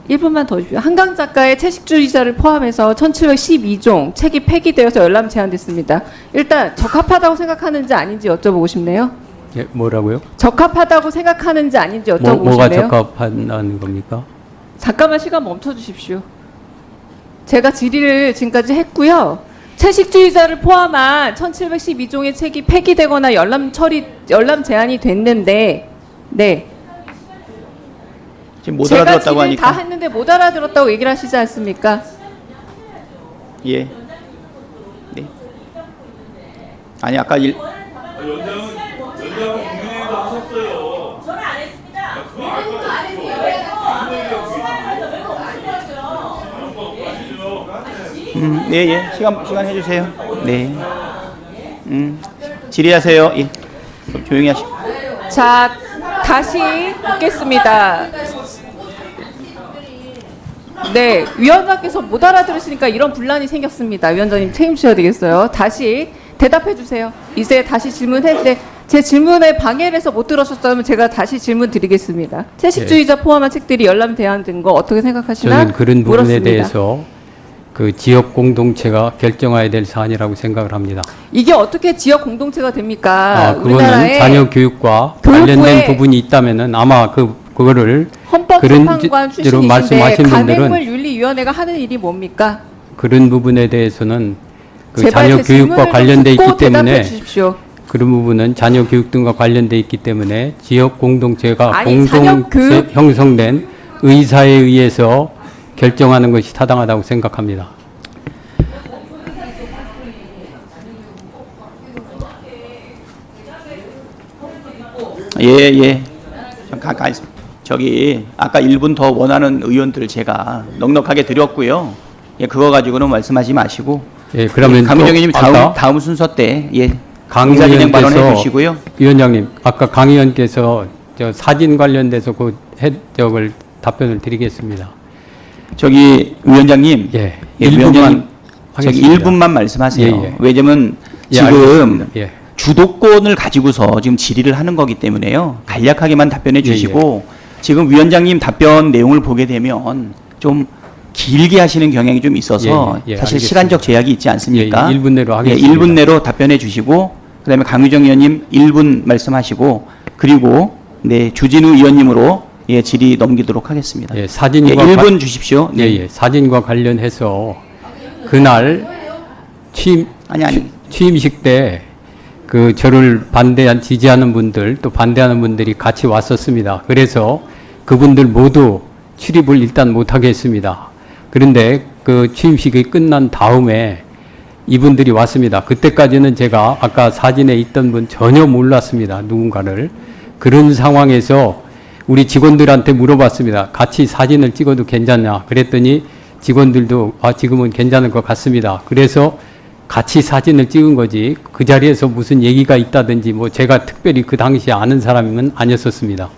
[SPEAKER 1] 1분만 더 주십시오. 한강 작가의 채식주의자를 포함해서 1712종 책이 폐기되어서 열람 제한됐습니다. 일단 적합하다고 생각하는지 아닌지 여쭤보고 싶네요.
[SPEAKER 4] 예, 뭐라고요?
[SPEAKER 1] 적합하다고 생각하는지 아닌지 여쭤보고
[SPEAKER 4] 뭐가
[SPEAKER 1] 싶네요.
[SPEAKER 4] 적합하다는 겁니까?
[SPEAKER 1] 잠깐만 시간 멈춰 주십시오. 제가 질의를 지금까지 했고요. 채식주의자를 포함한 1712종의 책이 폐기되거나 열람 제한이 됐는데, 네.
[SPEAKER 3] 지금 못
[SPEAKER 1] 제가
[SPEAKER 3] 알아들었다고
[SPEAKER 1] 질의를 다
[SPEAKER 3] 하니까.
[SPEAKER 1] 했는데 못 알아들었다고 얘기를 하시지 않습니까?
[SPEAKER 3] 예. 네. 아니, 아까 예. 시간 해주세요. 네. 질의하세요. 예. 조용히 하시고.
[SPEAKER 1] 자, 다시 묻겠습니다. 네, 위원장께서 못 알아들으시니까 이런 분란이 생겼습니다. 위원장님 책임져야 되겠어요. 다시 대답해 주세요. 이제 다시 질문했는데 제 질문에 방해를 해서 못 들으셨다면 제가 다시 질문 드리겠습니다. 채식주의자 포함한 책들이 열람 제한된 거 어떻게 생각하시나?
[SPEAKER 4] 저는 그런 부분에
[SPEAKER 1] 물었습니다.
[SPEAKER 4] 대해서 그 지역 공동체가 결정해야 될 사안이라고 생각을 합니다.
[SPEAKER 1] 이게 어떻게 지역 공동체가 됩니까?
[SPEAKER 4] 그거는
[SPEAKER 1] 우리나라에
[SPEAKER 4] 자녀 교육과
[SPEAKER 1] 교육부에
[SPEAKER 4] 관련된 부분이 있다면은 아마 그거를
[SPEAKER 1] 헌법재판관 출신이신데
[SPEAKER 4] 말씀하신 분들은
[SPEAKER 1] 가맹물윤리위원회가 하는 일이 뭡니까?
[SPEAKER 4] 그런 부분에 대해서는 그
[SPEAKER 1] 제발
[SPEAKER 4] 자녀
[SPEAKER 1] 제
[SPEAKER 4] 교육과
[SPEAKER 1] 질문을 좀
[SPEAKER 4] 관련돼
[SPEAKER 1] 듣고
[SPEAKER 4] 있기 때문에
[SPEAKER 1] 대답해 주십시오.
[SPEAKER 4] 그런 부분은 자녀 교육 등과 관련돼 있기 때문에 지역 공동체가
[SPEAKER 1] 아니, 자녀
[SPEAKER 4] 공동체
[SPEAKER 1] 교육-
[SPEAKER 4] 형성된 의사에 의해서 결정하는 것이 타당하다고 생각합니다.
[SPEAKER 3] 예. 저기 아까 1분 더 원하는 의원들 제가 넉넉하게 드렸고요. 예, 그거 가지고는 말씀하지 마시고.
[SPEAKER 4] 예, 그러면
[SPEAKER 3] 강민정 의원님
[SPEAKER 4] 아까
[SPEAKER 3] 다음 순서 때
[SPEAKER 4] 강
[SPEAKER 3] 의사 진행 발언해
[SPEAKER 4] 의원께서
[SPEAKER 3] 주시고요.
[SPEAKER 4] 위원장님, 아까 강 의원께서 저 사진 관련돼서 그 해적을 답변을 드리겠습니다.
[SPEAKER 3] 저기 위원장님,
[SPEAKER 4] 예,
[SPEAKER 3] 위원장님,
[SPEAKER 4] 1분만
[SPEAKER 3] 저기
[SPEAKER 4] 하겠습니다.
[SPEAKER 3] 1분만 말씀하세요.
[SPEAKER 4] 예.
[SPEAKER 3] 왜냐면
[SPEAKER 4] 예,
[SPEAKER 3] 지금
[SPEAKER 4] 알겠습니다. 예.
[SPEAKER 3] 주도권을 가지고서 지금 질의를 하는 거기 때문에요. 간략하게만 답변해 주시고 지금 위원장님 답변 내용을 보게 되면 좀 길게 하시는 경향이 좀 있어서
[SPEAKER 4] 예,
[SPEAKER 3] 사실
[SPEAKER 4] 알겠습니다.
[SPEAKER 3] 시간적 제약이 있지 않습니까?
[SPEAKER 4] 예, 1분 내로 하겠습니다.
[SPEAKER 3] 1분 내로 답변해 주시고 그다음에 강유정 의원님 1분 말씀하시고 그리고 주진우 의원님으로 질의 넘기도록 하겠습니다.
[SPEAKER 4] 예, 사진과
[SPEAKER 3] 1분 주십시오.
[SPEAKER 4] 예, 예. 사진과 관련해서 그날 취임식 때 그 저를 지지하는 분들 또 반대하는 분들이 같이 왔었습니다. 그래서 그분들 모두 출입을 일단 못하게 했습니다. 그런데 그 취임식이 끝난 다음에 이분들이 왔습니다. 그때까지는 제가 아까 사진에 있던 분 전혀 몰랐습니다. 누군가를. 그런 상황에서 우리 직원들한테 물어봤습니다. 같이 사진을 찍어도 괜찮냐? 그랬더니 직원들도 지금은 괜찮을 것 같습니다. 그래서 같이 사진을 찍은 거지 그 자리에서 무슨 얘기가 있다든지 뭐 제가 특별히 그 당시에 아는 사람은 아니었었습니다.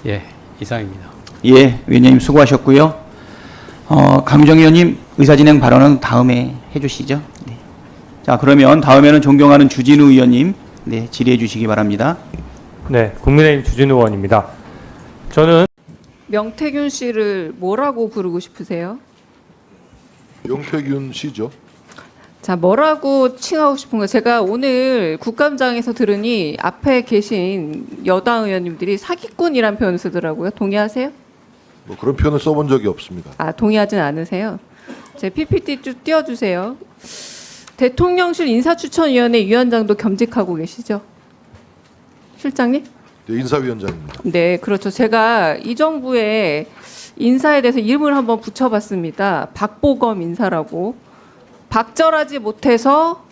[SPEAKER 4] 예, 이상입니다.
[SPEAKER 3] 예, 위원장님 수고하셨고요. 강유정 의원님 의사진행 발언은 다음에 해주시죠. 네. 자, 그러면 다음에는 존경하는 주진우 의원님 질의해 주시기 바랍니다.
[SPEAKER 13] 네, 국민의힘 주진우 의원입니다. 저는
[SPEAKER 1] 명태균 씨를 뭐라고 부르고 싶으세요?
[SPEAKER 14] 명태균 씨죠.
[SPEAKER 1] 자, 뭐라고 칭하고 싶은 거예요? 제가 오늘 국감장에서 들으니 앞에 계신 여당 의원님들이 사기꾼이란 표현을 쓰더라고요. 동의하세요?
[SPEAKER 14] 뭐 그런 표현을 써본 적이 없습니다.
[SPEAKER 1] 동의하진 않으세요? 제 PPT 쭉 띄워주세요. 대통령실 인사추천위원회 위원장도 겸직하고 계시죠? 실장님?
[SPEAKER 14] 네, 인사위원장입니다.
[SPEAKER 1] 네, 그렇죠. 제가 이 정부의 인사에 대해서 이름을 한번 붙여봤습니다. 박보검 인사라고. 박절하지 못해서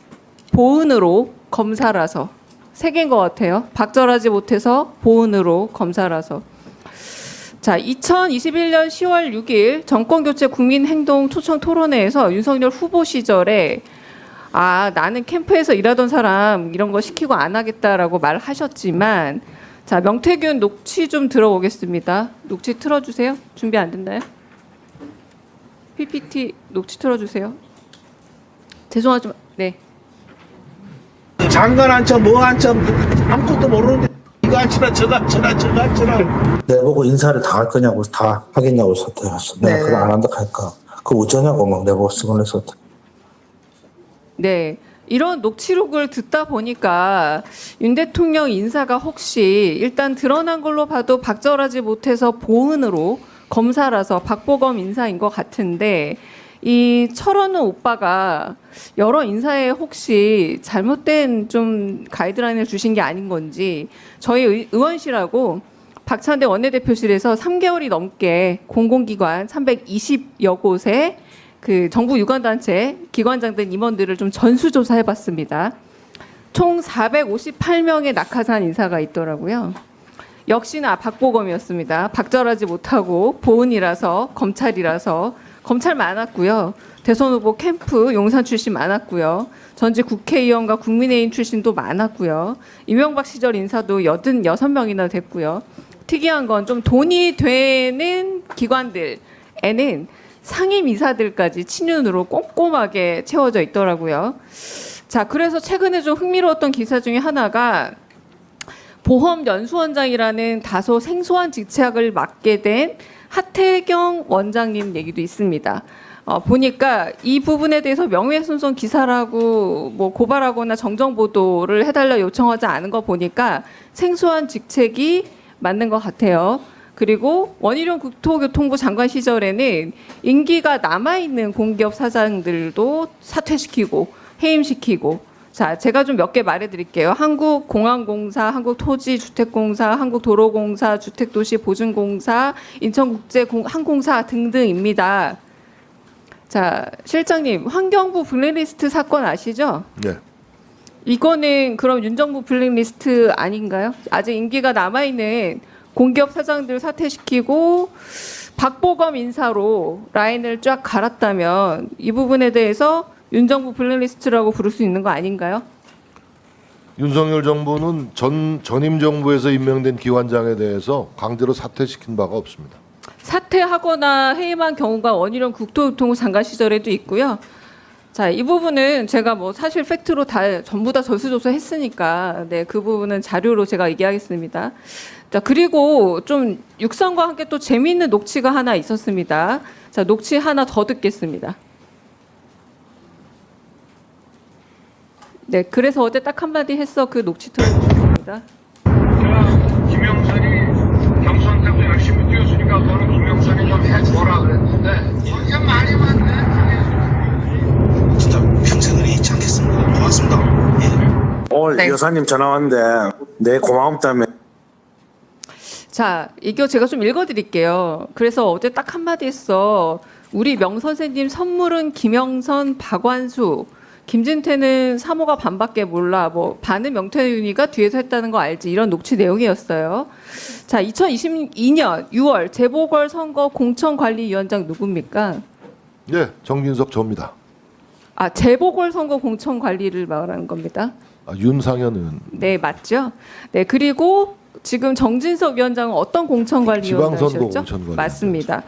[SPEAKER 1] 보은으로 검사라서. 세 개인 것 같아요. 박절하지 못해서 보은으로 검사라서. 자, 2021년 10월 6일 정권교체 국민행동 초청 토론회에서 윤석열 후보 시절에 나는 캠프에서 일하던 사람 이런 거 시키고 안 하겠다라고 말하셨지만 자, 명태균 녹취 좀 들어오겠습니다. 녹취 틀어주세요. 준비 안 됐나요? PPT 녹취 틀어주세요. 죄송하지만 네.
[SPEAKER 15] 장관 앉혀 뭐 앉혀 아무것도 모르는데 이거 앉혀라 저거 앉혀라 저거 앉혀라.
[SPEAKER 16] 내보고 인사를 다 할 거냐고 다 하겠냐고 사퇴했어. 내가 그거 안 한다 할까. 그거 어쩌냐고 막 내보고 승언했었.
[SPEAKER 1] 네. 이런 녹취록을 듣다 보니까 윤 대통령 인사가 혹시 일단 드러난 걸로 봐도 박절하지 못해서 보은으로 검사라서 박보검 인사인 것 같은데 이 철원우 오빠가 여러 인사에 혹시 잘못된 좀 가이드라인을 주신 게 아닌 건지 저희 의원실하고 박찬대 원내대표실에서 3개월이 넘게 공공기관 320여 곳에 그 정부 유관단체 기관장들 임원들을 좀 전수조사해봤습니다. 총 458명의 낙하산 인사가 있더라고요. 역시나 박보검이었습니다. 박절하지 못하고 보은이라서 검찰이라서 검찰 많았고요. 대선 후보 캠프 용산 출신 많았고요. 전직 국회의원과 국민의힘 출신도 많았고요. 이명박 시절 인사도 86명이나 됐고요. 특이한 건 좀 돈이 되는 기관들에는 상임 이사들까지 친윤으로 꼼꼼하게 채워져 있더라고요. 자, 그래서 최근에 좀 흥미로웠던 기사 중에 하나가 보험연수원장이라는 다소 생소한 직책을 맡게 된 하태경 원장님 얘기도 있습니다. 보니까 이 부분에 대해서 명예훼손 기사라고 뭐 고발하거나 정정 보도를 해달라 요청하지 않은 거 보니까 생소한 직책이 맞는 것 같아요. 그리고 원희룡 국토교통부 장관 시절에는 임기가 남아있는 공기업 사장들도 사퇴시키고 해임시키고 자, 제가 좀 몇 개 말해드릴게요. 한국공항공사, 한국토지주택공사, 한국도로공사, 주택도시보증공사, 인천국제항공사 등등입니다. 자, 실장님, 환경부 블랙리스트 사건 아시죠?
[SPEAKER 14] 네.
[SPEAKER 1] 이거는 그럼 윤정부 블랙리스트 아닌가요? 아직 임기가 남아있는 공기업 사장들 사퇴시키고 박보검 인사로 라인을 쫙 갈았다면 이 부분에 대해서 윤정부 블랙리스트라고 부를 수 있는 거 아닌가요?
[SPEAKER 14] 윤석열 정부는 전임 정부에서 임명된 기관장에 대해서 강제로 사퇴시킨 바가 없습니다.
[SPEAKER 1] 사퇴하거나 해임한 경우가 원희룡 국토교통부 장관 시절에도 있고요. 자, 이 부분은 제가 뭐 사실 팩트로 다 전부 다 전수조사했으니까 네, 그 부분은 자료로 제가 얘기하겠습니다. 자, 그리고 좀 육성과 함께 또 재미있는 녹취가 하나 있었습니다. 자, 녹취 하나 더 듣겠습니다. 네, 그래서 어제 딱 한마디 했어. 그 녹취 들어주셨습니다.
[SPEAKER 17] 김영선이 경선때도 열심히 뛰었으니까 너는 김영선이 좀 해줘라 그랬는데 이게 말이 많네.
[SPEAKER 15] 진짜 평생을 잊지 않겠습니다. 고맙습니다. 예. 오늘
[SPEAKER 1] 네.
[SPEAKER 15] 여사님 전화 왔는데 내 고마움 때문에
[SPEAKER 1] 자, 이거 제가 좀 읽어드릴게요. 그래서 어제 딱 한마디 했어. 우리 명 선생님 선물은 김영선, 박완수, 김진태는 사모가 반밖에 몰라. 뭐 반은 명태윤이가 뒤에서 했다는 거 알지. 이런 녹취 내용이었어요. 자, 2022년 6월 재보궐선거 공천관리위원장 누굽니까?
[SPEAKER 14] 네, 정진석 저입니다.
[SPEAKER 1] 아, 재보궐선거 공천관리를 말하는 겁니다.
[SPEAKER 14] 윤상현
[SPEAKER 1] 네, 맞죠? 네, 그리고 지금 정진석 위원장은 어떤 공천관리위원장이셨죠?
[SPEAKER 14] 지방선거 공천관리.
[SPEAKER 1] 맞습니다.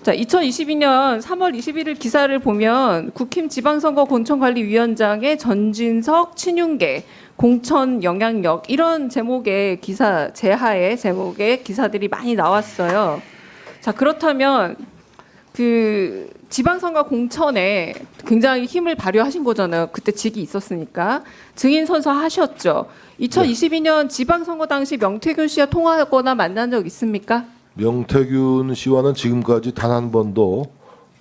[SPEAKER 1] 자, 2022년 3월 21일 기사를 보면 국힘 지방선거 공천관리위원장의 전진석, 친윤계, 공천 영향력 이런 제목의 기사, 제하의 제목의 기사들이 많이 나왔어요. 자, 그렇다면 그 지방선거 공천에 굉장히 힘을 발휘하신 거잖아요. 그때 직이 있었으니까. 증인 선서하셨죠. 2022년 지방선거 당시 명태균 씨와 통화하거나 만난 적 있습니까?
[SPEAKER 14] 명태균 씨와는 지금까지 단 한 번도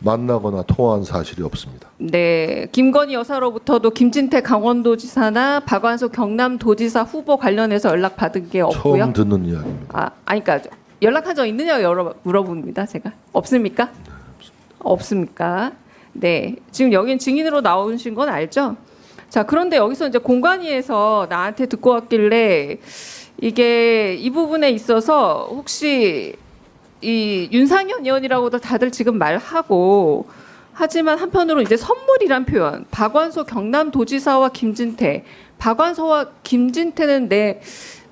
[SPEAKER 14] 만나거나 통화한 사실이 없습니다.
[SPEAKER 1] 네, 김건희 여사로부터도 김진태 강원도지사나 박완수 경남도지사 후보 관련해서 연락 받은 게 없고요.
[SPEAKER 14] 처음 듣는 이야기입니다.
[SPEAKER 1] 아니 그러니까 연락한 적 있느냐고 물어봅니다. 제가 없습니까? 없습니까? 네, 지금 여긴 증인으로 나오신 건 알죠? 자, 그런데 여기서 이제 공관위에서 나한테 듣고 왔길래 이게 이 부분에 있어서 혹시 이 윤상현 의원이라고도 다들 지금 말하고 하지만 한편으로 이제 선물이란 표현, 박완서 경남도지사와 김진태, 박완서와 김진태는 내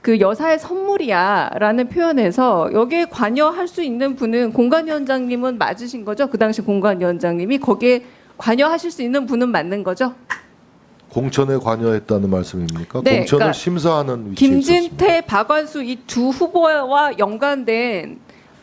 [SPEAKER 1] 그 여사의 선물이야라는 표현에서 여기에 관여할 수 있는 분은 공관위원장님은 맞으신 거죠? 그 당시 공관위원장님이 거기에 관여하실 수 있는 분은 맞는 거죠?
[SPEAKER 14] 공천에 관여했다는 말씀입니까?
[SPEAKER 1] 네,
[SPEAKER 14] 공천을
[SPEAKER 1] 그러니까
[SPEAKER 14] 심사하는 위치에 있었습니다.
[SPEAKER 1] 김진태, 박완수 이 두 후보와 연관된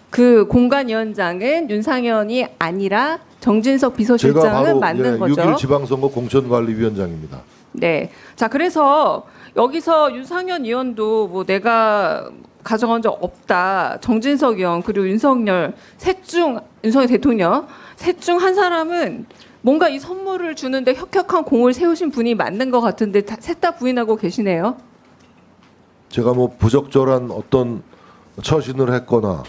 [SPEAKER 1] 그 공관위원장은 윤상현이 아니라 정진석
[SPEAKER 14] 제가
[SPEAKER 1] 비서실장은
[SPEAKER 14] 바로
[SPEAKER 1] 맞는 거죠.
[SPEAKER 14] 6일 지방선거 공천관리위원장입니다.
[SPEAKER 1] 네. 자, 그래서 여기서 윤상현 의원도 뭐 내가 가져간 적 없다. 정진석 의원 그리고 윤석열 윤석열 대통령 셋 중 한 사람은 뭔가 이 선물을 주는데 혁혁한 공을 세우신 분이 맞는 것 같은데 셋 다 부인하고 계시네요.
[SPEAKER 14] 제가 뭐 부적절한 어떤 처신을 했거나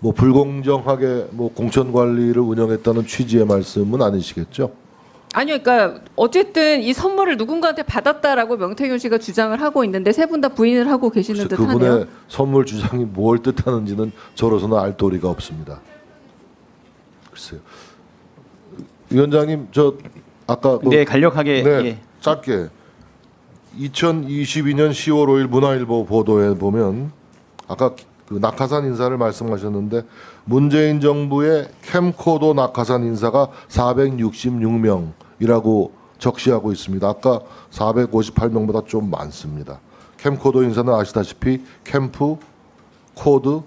[SPEAKER 14] 뭐 불공정하게 뭐 공천 관리를 운영했다는 취지의 말씀은 아니시겠죠?
[SPEAKER 1] 아니요, 그러니까 어쨌든 이 선물을 누군가한테 받았다라고 명태균 씨가 주장을 하고 있는데 세 분 다 부인을 하고 계시는 듯하네요.
[SPEAKER 14] 그분의 선물 주장이 뭘 뜻하는지는 저로서는 알 도리가 없습니다. 글쎄요, 위원장님, 저 아까
[SPEAKER 3] 네, 간략하게 예.
[SPEAKER 14] 짧게 2022년 10월 5일 문화일보 보도에 보면 아까 그 낙하산 인사를 말씀하셨는데 문재인 정부의 캠코더 낙하산 인사가 466명이라고 적시하고 있습니다. 아까 458명보다 좀 많습니다. 캠코더 인사는 아시다시피 캠프, 코드,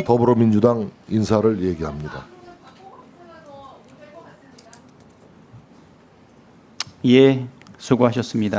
[SPEAKER 14] 더불어민주당 인사를 얘기합니다.
[SPEAKER 3] 예, 수고하셨습니다.